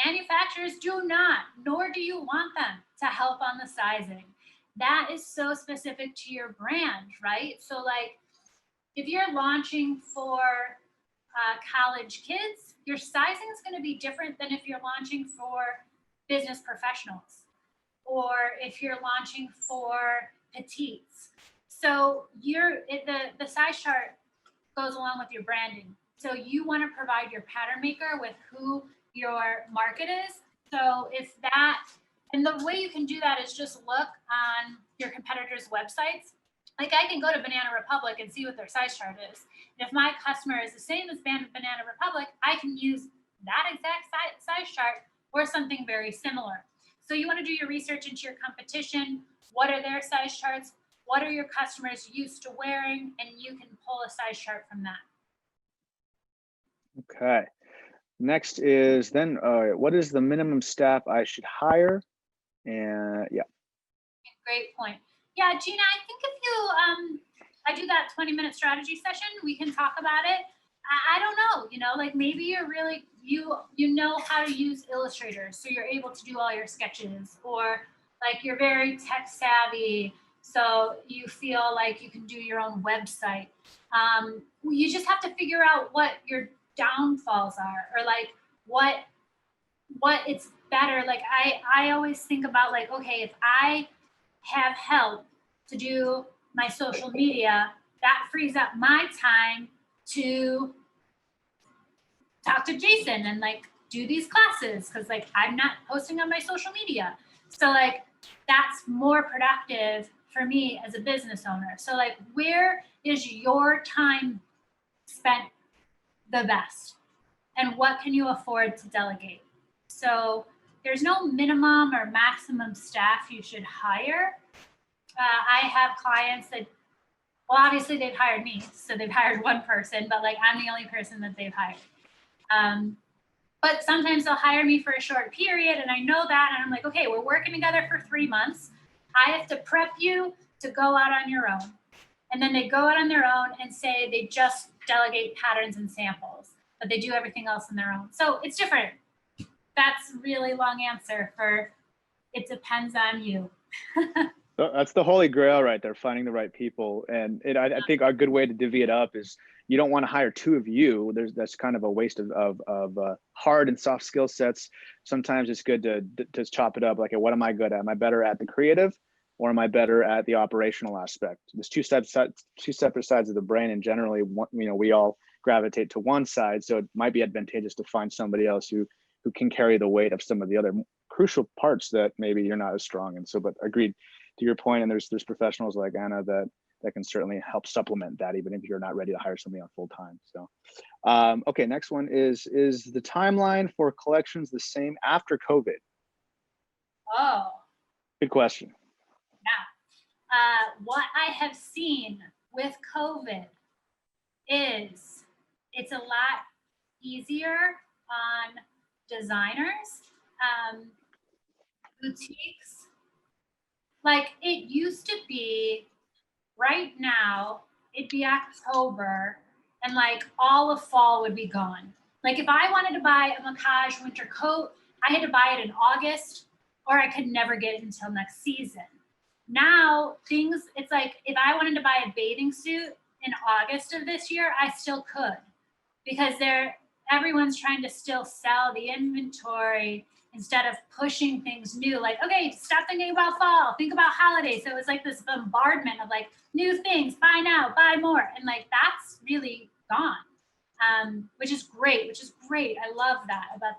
Manufacturers do not, nor do you want them to help on the sizing. That is so specific to your brand, right? So like if you're launching for college kids, your sizing is going to be different than if you're launching for business professionals, or if you're launching for petites. So the size chart goes along with your branding. So you want to provide your pattern maker with who your market is. So if that, and the way you can do that is just look on your competitors' websites. Like I can go to Banana Republic and see what their size chart is. And if my customer is the same as Banana Republic, I can use that exact size chart or something very similar. So you want to do your research into your competition. What are their size charts? What are your customers used to wearing? And you can pull a size chart from that. Okay. Next is then, what is the minimum staff I should hire? And yeah. Great point. Yeah, Gina, I think if you, I do that 20-minute strategy session, we can talk about it. I don't know, you know, like maybe you're really, you know how to use Illustrator, so you're able to do all your sketches, or like you're very tech savvy, so you feel like you can do your own website. You just have to figure out what your downfalls are, or like what it's better. Like I always think about like, okay, if I have help to do my social media, that frees up my time to talk to Jason and like do these classes, because like I'm not posting on my social media. So like that's more productive for me as a business owner. So like, where is your time spent the best, and what can you afford to delegate? So there's no minimum or maximum staff you should hire. I have clients that, well, obviously they've hired me, so they've hired one person, but like I'm the only person that they've hired. But sometimes they'll hire me for a short period, and I know that, and I'm like, okay, we're working together for 3 months. I have to prep you to go out on your own. And then they go out on their own and say they just delegate patterns and samples, but they do everything else on their own. So it's different. That's a really long answer for it depends on you. That's the holy grail right there, finding the right people. And I think a good way to divvy it up is you don't want to hire two of you. That's kind of a waste of hard and soft skill sets. Sometimes it's good to chop it up. Like, what am I good at? Am I better at the creative, or am I better at the operational aspect? There's two separate sides of the brain, and generally, we all gravitate to one side. So it might be advantageous to find somebody else who can carry the weight of some of the other crucial parts that maybe you're not as strong in. So, but agreed to your point, and there's professionals like Anna that can certainly help supplement that, even if you're not ready to hire somebody on full time. So, okay, next one is the timeline for collections the same after COVID? Oh, good question. Yeah. What I have seen with COVID is it's a lot easier on designers, boutiques. Like, it used to be, right now, it'd be October, and like all of fall would be gone. Like, if I wanted to buy a Macaj winter coat, I had to buy it in August, or I could never get it until next season. Now it's like, if I wanted to buy a bathing suit in August of this year, I still could, because everyone's trying to still sell the inventory instead of pushing things new. Like, okay, stop thinking about fall, think about holidays. So it was like this bombardment of like new things, buy now, buy more. And like, that's really gone, which is great. I love that about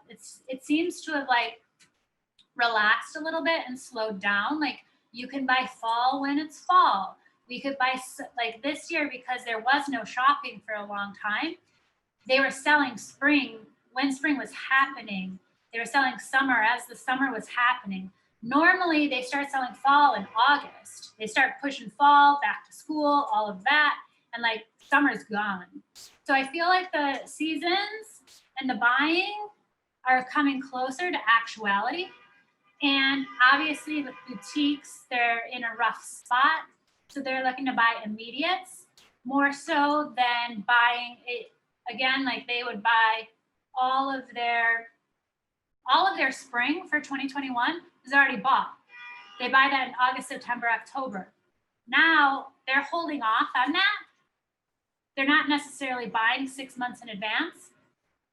it seems to have like relaxed a little bit and slowed down. Like, you can buy fall when it's fall. We could buy, like this year, because there was no shopping for a long time, they were selling spring when spring was happening. They were selling summer as the summer was happening. Normally, they start selling fall in August. They start pushing fall, back to school, all of that, and like summer's gone. So I feel like the seasons and the buying are coming closer to actuality. And obviously with boutiques, they're in a rough spot. So they're looking to buy immediates more so than buying it. Again, like, they would buy all of their spring for 2021 is already bought. They buy that in August, September, October. Now they're holding off on that. They're not necessarily buying 6 months in advance,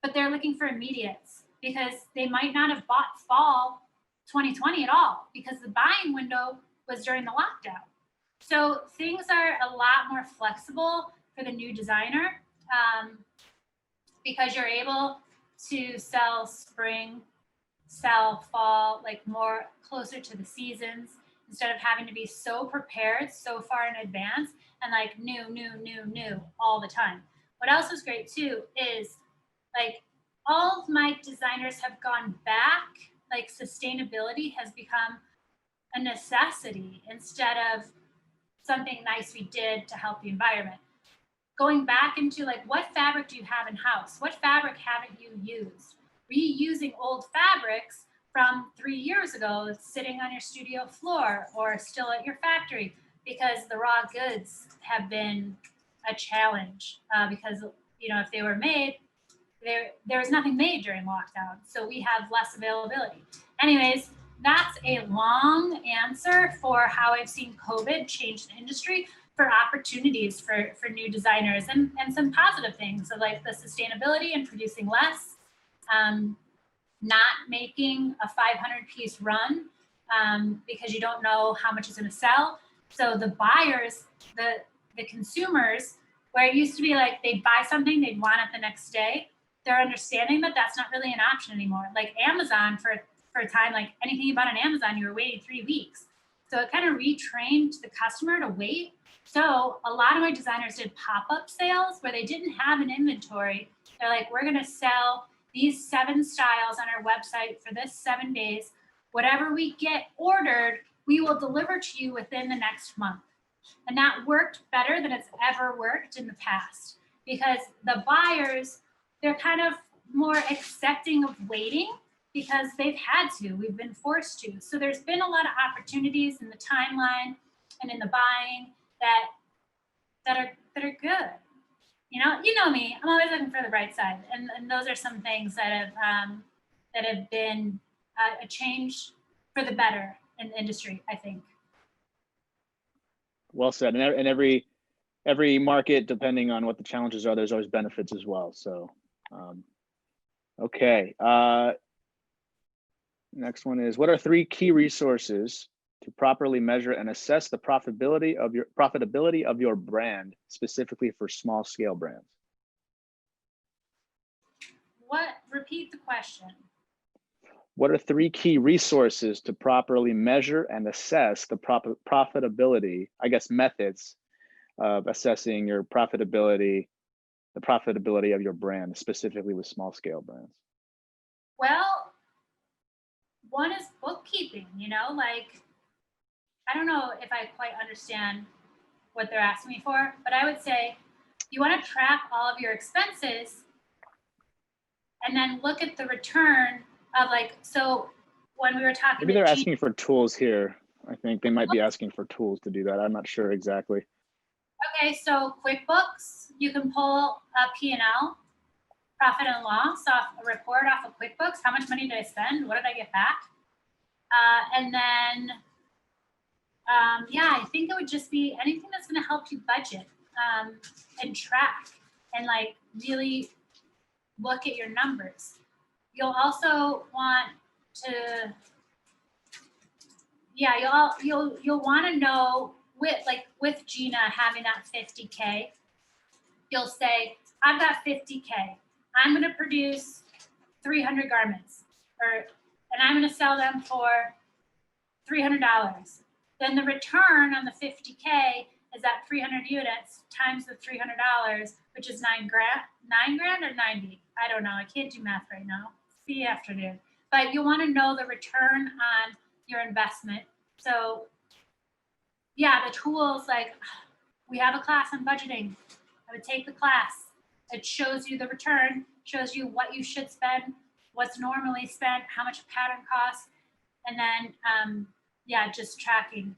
but they're looking for immediates, because they might not have bought fall 2020 at all, because the buying window was during the lockdown. So things are a lot more flexible for the new designer, because you're able to sell spring, sell fall, like more closer to the seasons, instead of having to be so prepared so far in advance and like new all the time. What else is great too is, like, all of my designers have gone back. Like, sustainability has become a necessity instead of something nice we did to help the environment. Going back into like, what fabric do you have in house? What fabric haven't you used? Reusing old fabrics from 3 years ago sitting on your studio floor or still at your factory, because the raw goods have been a challenge, because, if they were made, there was nothing made during lockdown. So we have less availability. Anyways, that's a long answer for how I've seen COVID change the industry for opportunities for new designers, and some positive things. So like the sustainability and producing less, not making a 500-piece run, because you don't know how much is going to sell. So the buyers, the consumers, where it used to be like they'd buy something, they'd want it the next day, they're understanding that that's not really an option anymore. Like Amazon, for a time, like anything you bought on Amazon, you were waiting 3 weeks. So it kind of retrained the customer to wait. So a lot of my designers did pop-up sales where they didn't have an inventory. They're like, we're going to sell these 7 styles on our website for this 7 days. Whatever we get ordered, we will deliver to you within the next month. And that worked better than it's ever worked in the past, because the buyers, they're kind of more accepting of waiting because they've had to. We've been forced to. So there's been a lot of opportunities in the timeline and in the buying that are good. You know me. I'm always looking for the bright side, and those are some things that have been a change for the better in the industry, I think. Well said. And every market, depending on what the challenges are, there's always benefits as well. So, okay. Next one is, what are 3 key resources to properly measure and assess the profitability of your brand, specifically for small scale brands? Repeat the question. What are 3 key resources to properly measure and assess the profitability, I guess, methods of assessing your profitability, the profitability of your brand, specifically with small scale brands? Well, one is bookkeeping, like, I don't know if I quite understand what they're asking me for, but I would say you want to track all of your expenses and then look at the return of, like, so when we were talking, maybe they're asking for tools here. I think they might be asking for tools to do that. I'm not sure exactly. Okay, so QuickBooks, you can pull a P&L, profit and loss, off a report off of QuickBooks. How much money did I spend? What did I get back? And then, yeah, I think it would just be anything that's going to help you budget and track and, like, really look at your numbers. You'll also want to, yeah, you'll want to know with Gina having that 50K, you'll say, I've got 50K. I'm going to produce 300 garments, and I'm going to sell them for $300. Then the return on the 50K is that 300 units times the $300, which is $9 grand. $9 grand or 90? I don't know. I can't do math right now. It's the afternoon. But you want to know the return on your investment. So, yeah, the tools, like, we have a class on budgeting. I would take the class. It shows you the return, shows you what you should spend, what's normally spent, how much a pattern costs, and then, yeah, just tracking.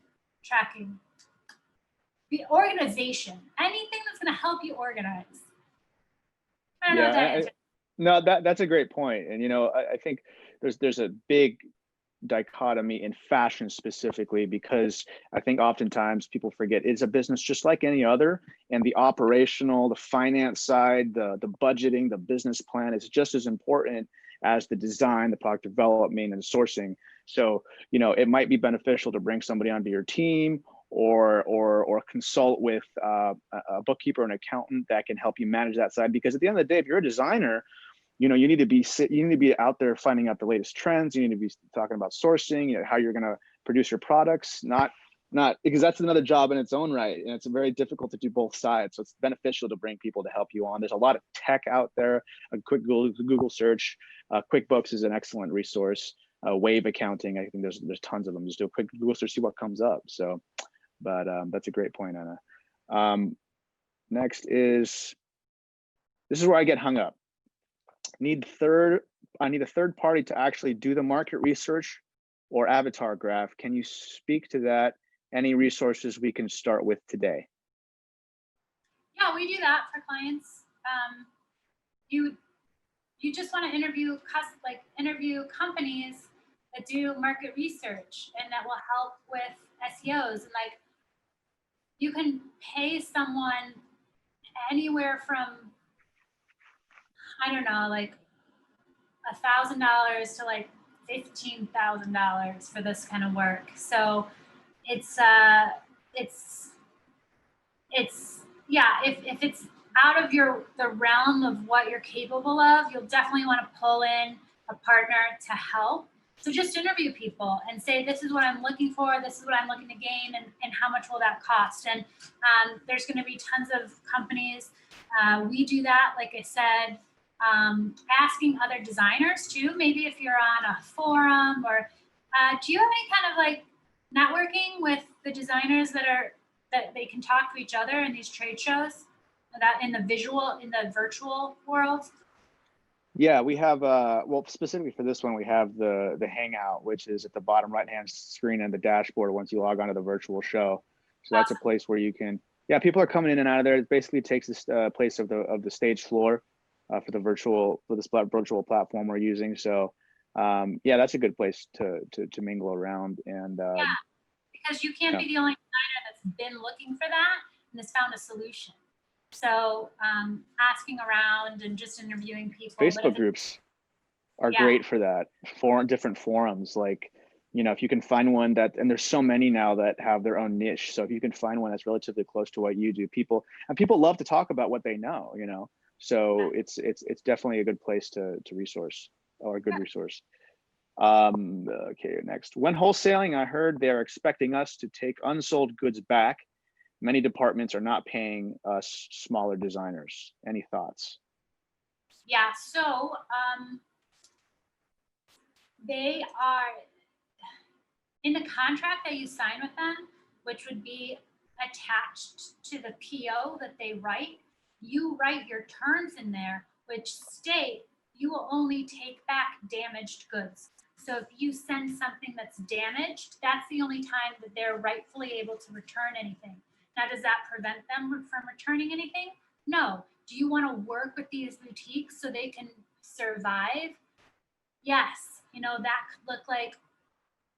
The organization, anything that's going to help you organize. I don't know what that is. No, that's a great point. And, I think there's a big dichotomy in fashion specifically, because I think oftentimes people forget it's a business just like any other, and the operational, the finance side, the budgeting, the business plan is just as important as the design, the product development, and sourcing. So, it might be beneficial to bring somebody onto your team or consult with a bookkeeper, an accountant that can help you manage that side. Because at the end of the day, if you're a designer, you need to be out there finding out the latest trends. You need to be talking about sourcing, how you're going to produce your products, not because that's another job in its own right. And it's very difficult to do both sides. So it's beneficial to bring people to help you on. There's a lot of tech out there. A quick Google search, QuickBooks is an excellent resource. Wave accounting, I think there's tons of them. Just do a quick Google search, see what comes up. So, but that's a great point, Anna. Next is, this is where I get hung up. I need a third party to actually do the market research or avatar graph. Can you speak to that? Any resources we can start with today? Yeah, we do that for clients. You just want to interview companies that do market research and that will help with SEOs. And, like, you can pay someone anywhere from, I don't know, like $1,000 to like $15,000 for this kind of work. So it's yeah, if it's out of the realm of what you're capable of, you'll definitely want to pull in a partner to help. So just interview people and say, this is what I'm looking for, this is what I'm looking to gain, and how much will that cost? And there's going to be tons of companies. We do that, like I said, asking other designers too. Maybe if you're on a forum, or do you have any kind of like networking with the designers that they can talk to each other in these trade shows, that in the virtual world? Yeah, we have well, specifically for this one, we have the Hangout, which is at the bottom right-hand screen and the dashboard once you log onto the virtual show. So that's a place where you can, yeah, people are coming in and out of there. It basically takes this place of the stage floor for the virtual platform we're using. So yeah, that's a good place to mingle around and Yeah, because you can't yeah. be the only designer that's been looking for that and has found a solution. So asking around and just interviewing people. Facebook groups are yeah, great for that. For different forums, like, you know, if you can find one that, and there's so many now that have their own niche. So if you can find one that's relatively close to what you do, people love to talk about what they know, you know. So it's definitely a good place to resource, or a good resource. Okay, next. When wholesaling, I heard they're expecting us to take unsold goods back. Many departments are not paying us smaller designers. Any thoughts? yeah. So they are in the contract that you sign with them, which would be attached to the PO that they write. You write your terms in there, which state you will only take back damaged goods. So if you send something that's damaged, that's the only time that they're rightfully able to return anything. Now, does that prevent them from returning anything? No. Do you want to work with these boutiques so they can survive? Yes. You know, that could look like,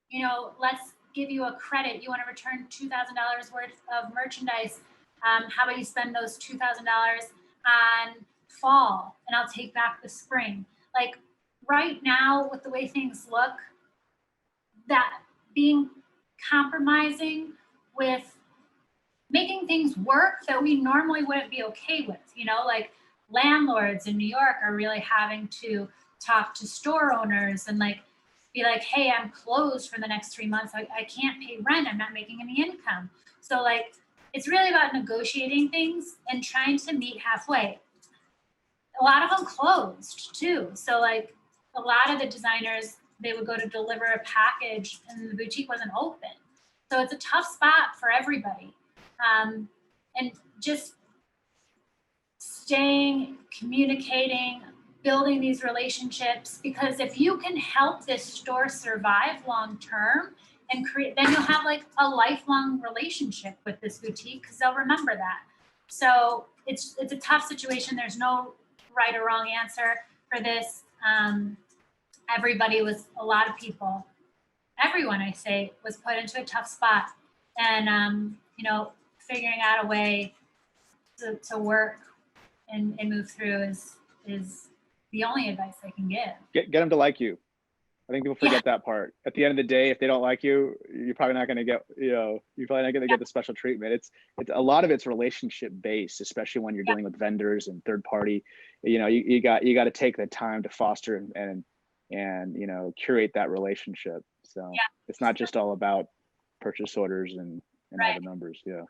you know, let's give you a credit. You want to return $2,000 worth of merchandise. How about you spend those $2,000 on fall and I'll take back the spring? Like right now, with the way things look, that being compromising with making things work that we normally wouldn't be okay with, you know, like landlords in New York are really having to talk to store owners and like be like, hey, I'm closed for the next 3 months. I can't pay rent. I'm not making any income. So like it's really about negotiating things and trying to meet halfway. A lot of them closed too. So like a lot of the designers, they would go to deliver a package and the boutique wasn't open. So it's a tough spot for everybody. And just staying, communicating, building these relationships, because if you can help this store survive long term and create, then you'll have like a lifelong relationship with this boutique because they'll remember that. So it's a tough situation. There's no right or wrong answer for this. Everybody was, a lot of people, everyone I say, was put into a tough spot, and you know, figuring out a way to work and move through is the only advice I can give. Get them to like you. I think people forget that part. At the end of the day, if they don't like you, you're probably not going to get, you know, you're probably not going to get the special treatment. It's a lot of it's relationship based, especially when you're dealing with vendors and third party. You know, you got to take the time to foster and you know, curate that relationship. So it's not just all about purchase orders and all the numbers. Yeah.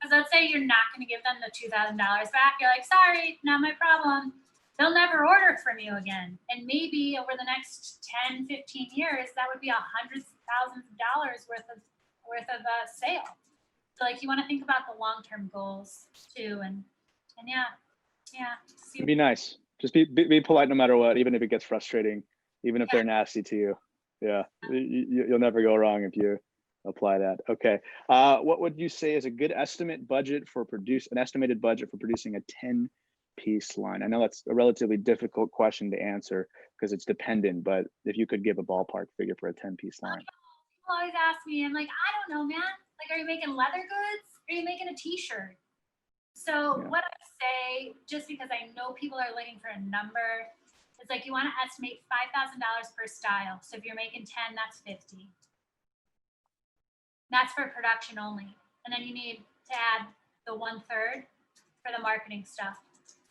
Because let's say you're not going to give them the $2,000 back. You're like, sorry, not my problem. They'll never order from you again. And maybe over the next 10, 15 years, that would be hundreds of thousands of dollars worth of sale. So like you want to think about the long-term goals too. And yeah. Be nice. Just be polite no matter what, even if it gets frustrating, even if they're nasty to you. Yeah. You'll never go wrong if you apply that. Okay. What would you say is a good estimated budget for producing a 10-piece line? I know that's a relatively difficult question to answer because it's dependent, but if you could give a ballpark figure for a 10-piece line. People always ask me, I'm like, I don't know, man. Like, are you making leather goods? Or are you making a t-shirt? So what I say, just because I know people are looking for a number, is like you want to estimate $5,000 per style. So if you're making 10, that's 50. That's for production only. And then you need to add the 1/3 for the marketing stuff.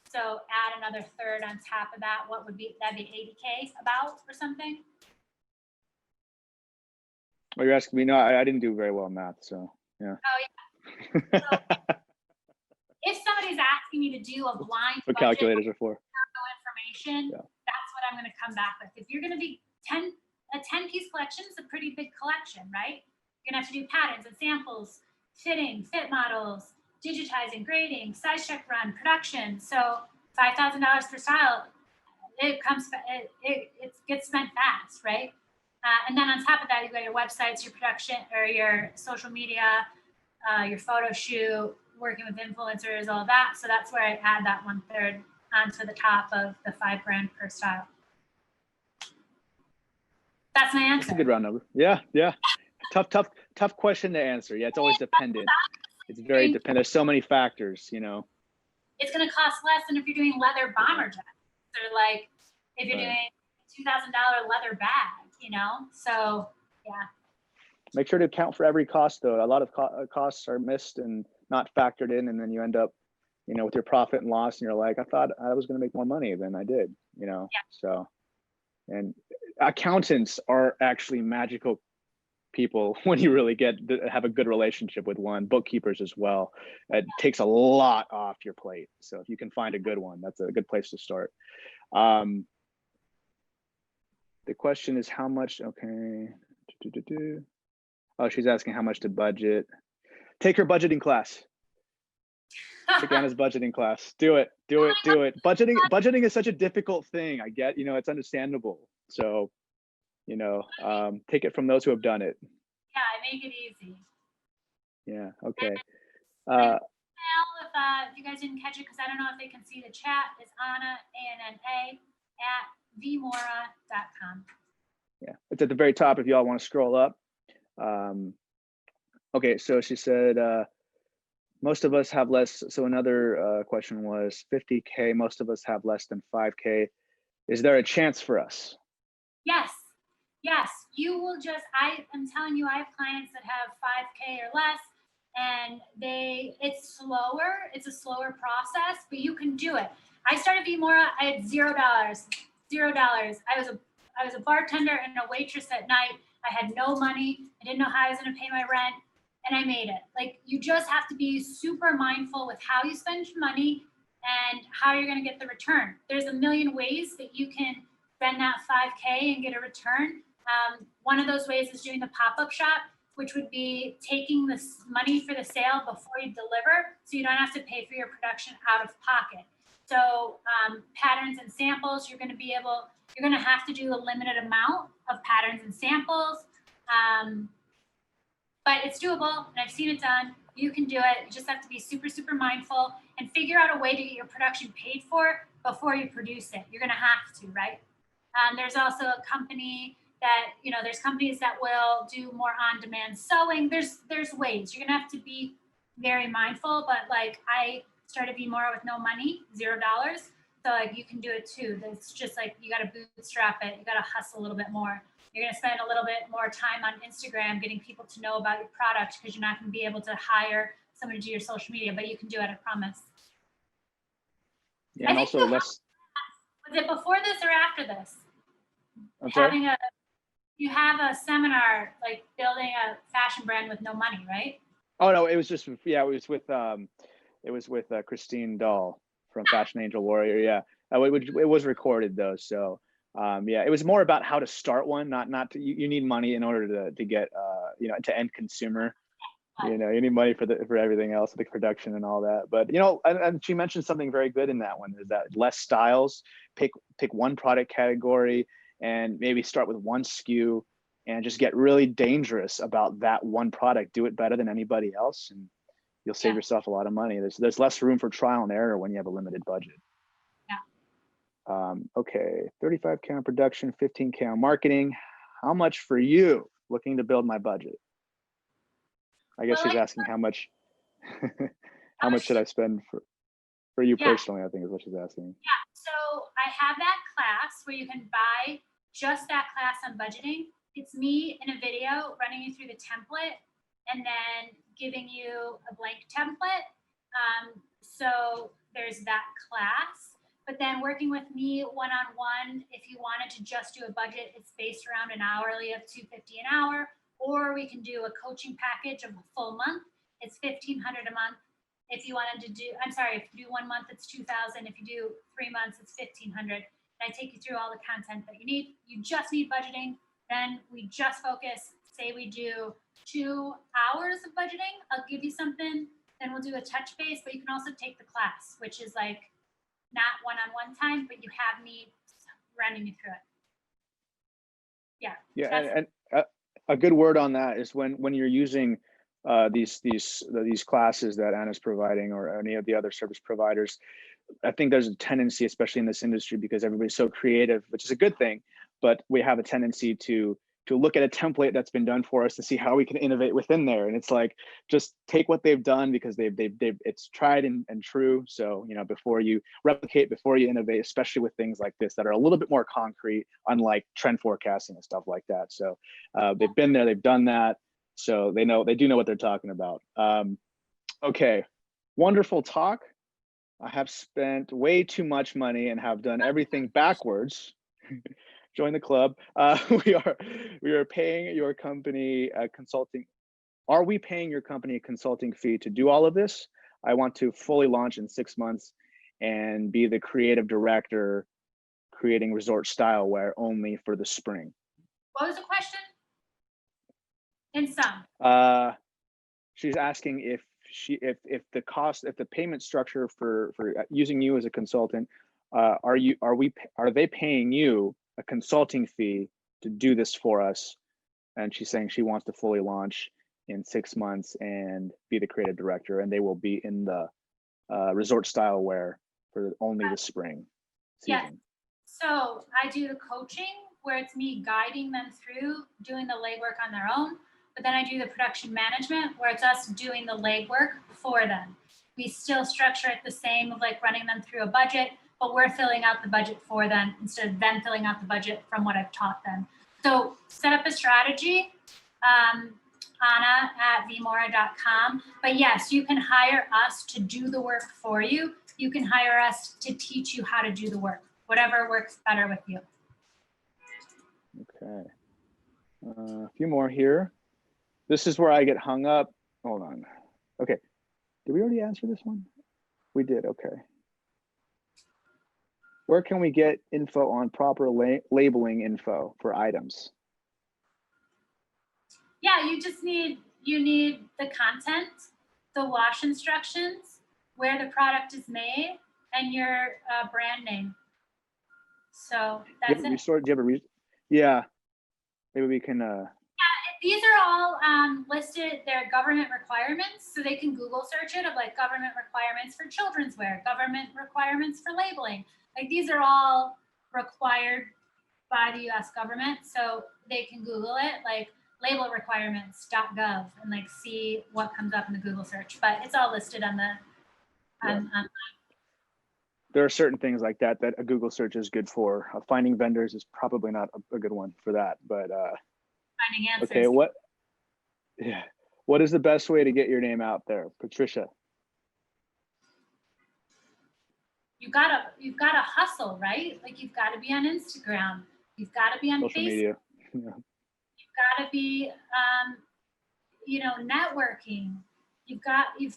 So add another third on top of that. What would be, that'd be 80K about or something? Well, you're asking me, no, I didn't do very well in math, so yeah. Oh yeah. So if somebody's asking me to do a blind what budget, calculators are for. Information, that's what I'm going to come back with. If you're going to be a 10-piece collection is a pretty big collection, right? You're going to have to do patterns and samples, fitting, fit models, digitizing, grading, size check run, production. So $5,000 per style, it comes, it gets spent fast, right? And then on top of that, you got your websites, your production, or your social media, your photo shoot, working with influencers, all that. So that's where I add that 1/3 onto the top of the $5,000 per style. That's my answer. That's a good round number. Yeah. Tough question to answer. Yeah, it's always dependent. It's very dependent. There's so many factors, you know. It's going to cost less than if you're doing leather bomber jackets, or like if you're doing a $2,000 leather bag, you know. So yeah. Make sure to account for every cost, though. A lot of costs are missed and not factored in, and then you end up, you know, with your profit and loss, and you're like, I thought I was going to make more money than I did, you know. Yeah. So, and accountants are actually magical people when you really have a good relationship with one. Bookkeepers as well. It takes a lot off your plate. So if you can find a good one, that's a good place to start. The question is how much, okay. Oh, she's asking how much to budget. Take her budgeting class. Take Anna's budgeting class. Do it. Budgeting is such a difficult thing. I get, you know, it's understandable. So, you know, take it from those who have done it. Yeah, I make it easy. Yeah. Okay. If you guys didn't catch it, because I don't know if they can see the chat, is Anna, ANNA, at V.Mora.com. Yeah, it's at the very top if y'all want to scroll up. Okay, so she said, most of us have less. So another question was 50K. Most of us have less than 5K. Is there a chance for us? Yes. You will just, I am telling you, I have clients that have 5K or less, and it's slower. It's a slower process, but you can do it. I started V.Mora, I had $0. I was a bartender and a waitress at night. I had no money. I didn't know how I was going to pay my rent, and I made it. Like, you just have to be super mindful with how you spend your money and how you're going to get the return. There's a million ways that you can spend that 5K and get a return. One of those ways is doing the pop-up shop, which would be taking the money for the sale before you deliver, so you don't have to pay for your production out of pocket. So patterns and samples, you're going to have to do a limited amount of patterns and samples, but it's doable, and I've seen it done. You can do it. You just have to be super, super mindful and figure out a way to get your production paid for before you produce it. You're going to have to, right? There's also a company that, you know, there's companies that will do more on-demand sewing. There's ways. You're going to have to be very mindful, but like, I started V.Mora with no money, $0. So like, you can do it too. It's just like, you got to bootstrap it. You got to hustle a little bit more. You're going to spend a little bit more time on Instagram getting people to know about your product, because you're not going to be able to hire someone to do your social media, but you can do it, I promise. Yeah, and also less. Was it before this or after this? I'm sorry? You have a seminar, like building a fashion brand with no money, right? Oh no, it was just, yeah, it was with Christine Dahl from Fashion Angel Warrior. Yeah, it was recorded though. So yeah, it was more about how to start one, not to, you need money in order to get, you know, to end consumer. You know, you need money for everything else, the production and all that. But, you know, and she mentioned something very good in that one, is that less styles, pick one product category, and maybe start with one SKU and just get really dangerous about that one product. Do it better than anybody else, and you'll save yourself a lot of money. There's less room for trial and error when you have a limited budget. Okay, 35K on production, 15K on marketing. How much for you looking to build my budget? I guess she's asking how much should I spend for you personally, I think is what she's asking. Yeah, so I have that class where you can buy just that class on budgeting. It's me in a video running you through the template and then giving you a blank template. So there's that class. But then working with me one-on-one, if you wanted to just do a budget, it's based around an hourly of $250 an hour. Or we can do a coaching package of a full month. It's $1,500 a month. If you wanted to do, if you do 1 month, it's $2,000. If you do 3 months, it's $1,500. And I take you through all the content that you need. You just need budgeting. Then we just focus. Say we do 2 hours of budgeting. I'll give you something. Then we'll do a touch base. But you can also take the class, which is like not one-on-one time, but you have me running you through it. Yeah. Yeah, and a good word on that is when you're using these classes that Anna's providing or any of the other service providers, I think there's a tendency, especially in this industry, because everybody's so creative, which is a good thing, but we have a tendency to look at a template that's been done for us to see how we can innovate within there. And it's like, just take what they've done because it's tried and true. So, you know, before you replicate, before you innovate, especially with things like this that are a little bit more concrete, unlike trend forecasting and stuff like that. So they've been there, they've done that. So they do know what they're talking about. Okay, wonderful talk. I have spent way too much money and have done everything backwards. Join the club. We are paying your company a consulting. Are we paying your company a consulting fee to do all of this? I want to fully launch in 6 months and be the creative director, creating resort style wear only for the spring. What was the question? In sum. She's asking if the payment structure for using you as a consultant, are they paying you a consulting fee to do this for us? And she's saying she wants to fully launch in 6 months and be the creative director, and they will be in the resort style wear for only the spring season. Yes. So I do the coaching where it's me guiding them through doing the legwork on their own, but then I do the production management where it's us doing the legwork for them. We still structure it the same of like running them through a budget, but we're filling out the budget for them instead of them filling out the budget from what I've taught them. So set up a strategy, Anna at V.Mora.com. But yes, you can hire us to do the work for you. You can hire us to teach you how to do the work, whatever works better with you. Okay, a few more here. This is where I get hung up. Hold on. Okay, did we already answer this one? We did, okay. Where can we get info on proper labeling info for items? Yeah, you need the content, the wash instructions, where the product is made, and your brand name. So that's it. Do you have a reason? Yeah, maybe we can. Yeah, these are all listed. They're government requirements, so they can Google search it of like government requirements for children's wear, government requirements for labeling. Like these are all required by the U.S. government, so they can Google it, like label requirements.gov, and like see what comes up in the Google search. But it's all listed on the. There are certain things like that a Google search is good for. Finding vendors is probably not a good one for that, but Finding answers. okay, what is the best way to get your name out there, Patricia? You've got to hustle, right? Like you've got to be on Instagram. You've got to be on social Facebook. Media. Yeah. You've got to be, networking. You've got to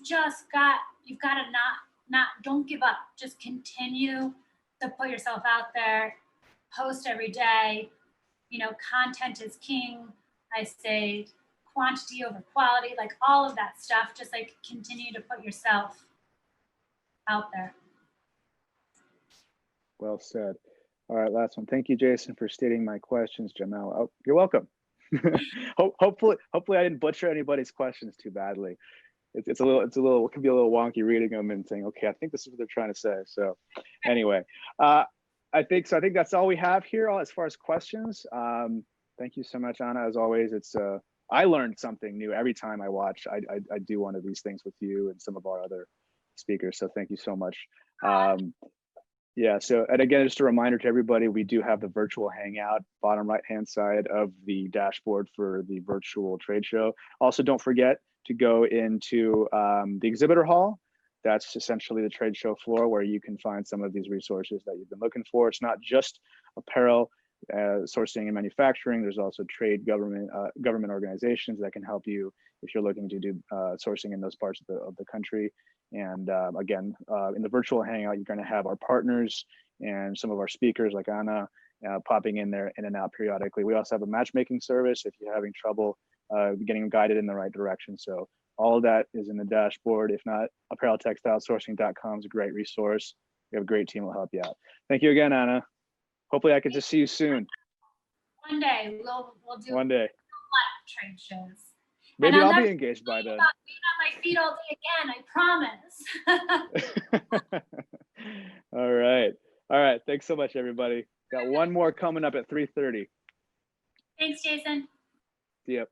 not don't give up. Just continue to put yourself out there. Post every day. Content is king. I say quantity over quality. Like all of that stuff. Just like continue to put yourself out there. Well said. All right, last one. Thank you, Jason, for stating my questions, Jamel. Oh, you're welcome. Hopefully I didn't butcher anybody's questions too badly. It can be a little wonky reading them and saying, okay, I think this is what they're trying to say. So anyway, I think that's all we have here as far as questions. Thank you so much, Anna. As always, I learned something new every time I watch. I do one of these things with you and some of our other speakers. So thank you so much. Yeah, so, and again, just a reminder to everybody, we do have the virtual hangout, bottom right-hand side of the dashboard for the virtual trade show. Also, don't forget to go into the exhibitor hall. That's essentially the trade show floor where you can find some of these resources that you've been looking for. It's not just apparel, sourcing and manufacturing. There's also trade government organizations that can help you if you're looking to do sourcing in those parts of the country. And again, in the virtual hangout, you're going to have our partners and some of our speakers like Anna popping in there in and out periodically. We also have a matchmaking service if you're having trouble getting guided in the right direction. So all of that is in the dashboard. If not, appareltextilesourcing.com is a great resource. We have a great team that will help you out. Thank you again, Anna. Hopefully I can just see you soon. One day we'll do One day. trade shows. Maybe And I'll never be engaged by then. about being on my feet all day again, I promise. All right. All right. Thanks so much, everybody. Got one more coming up at 3:30. Thanks, Jason. See ya.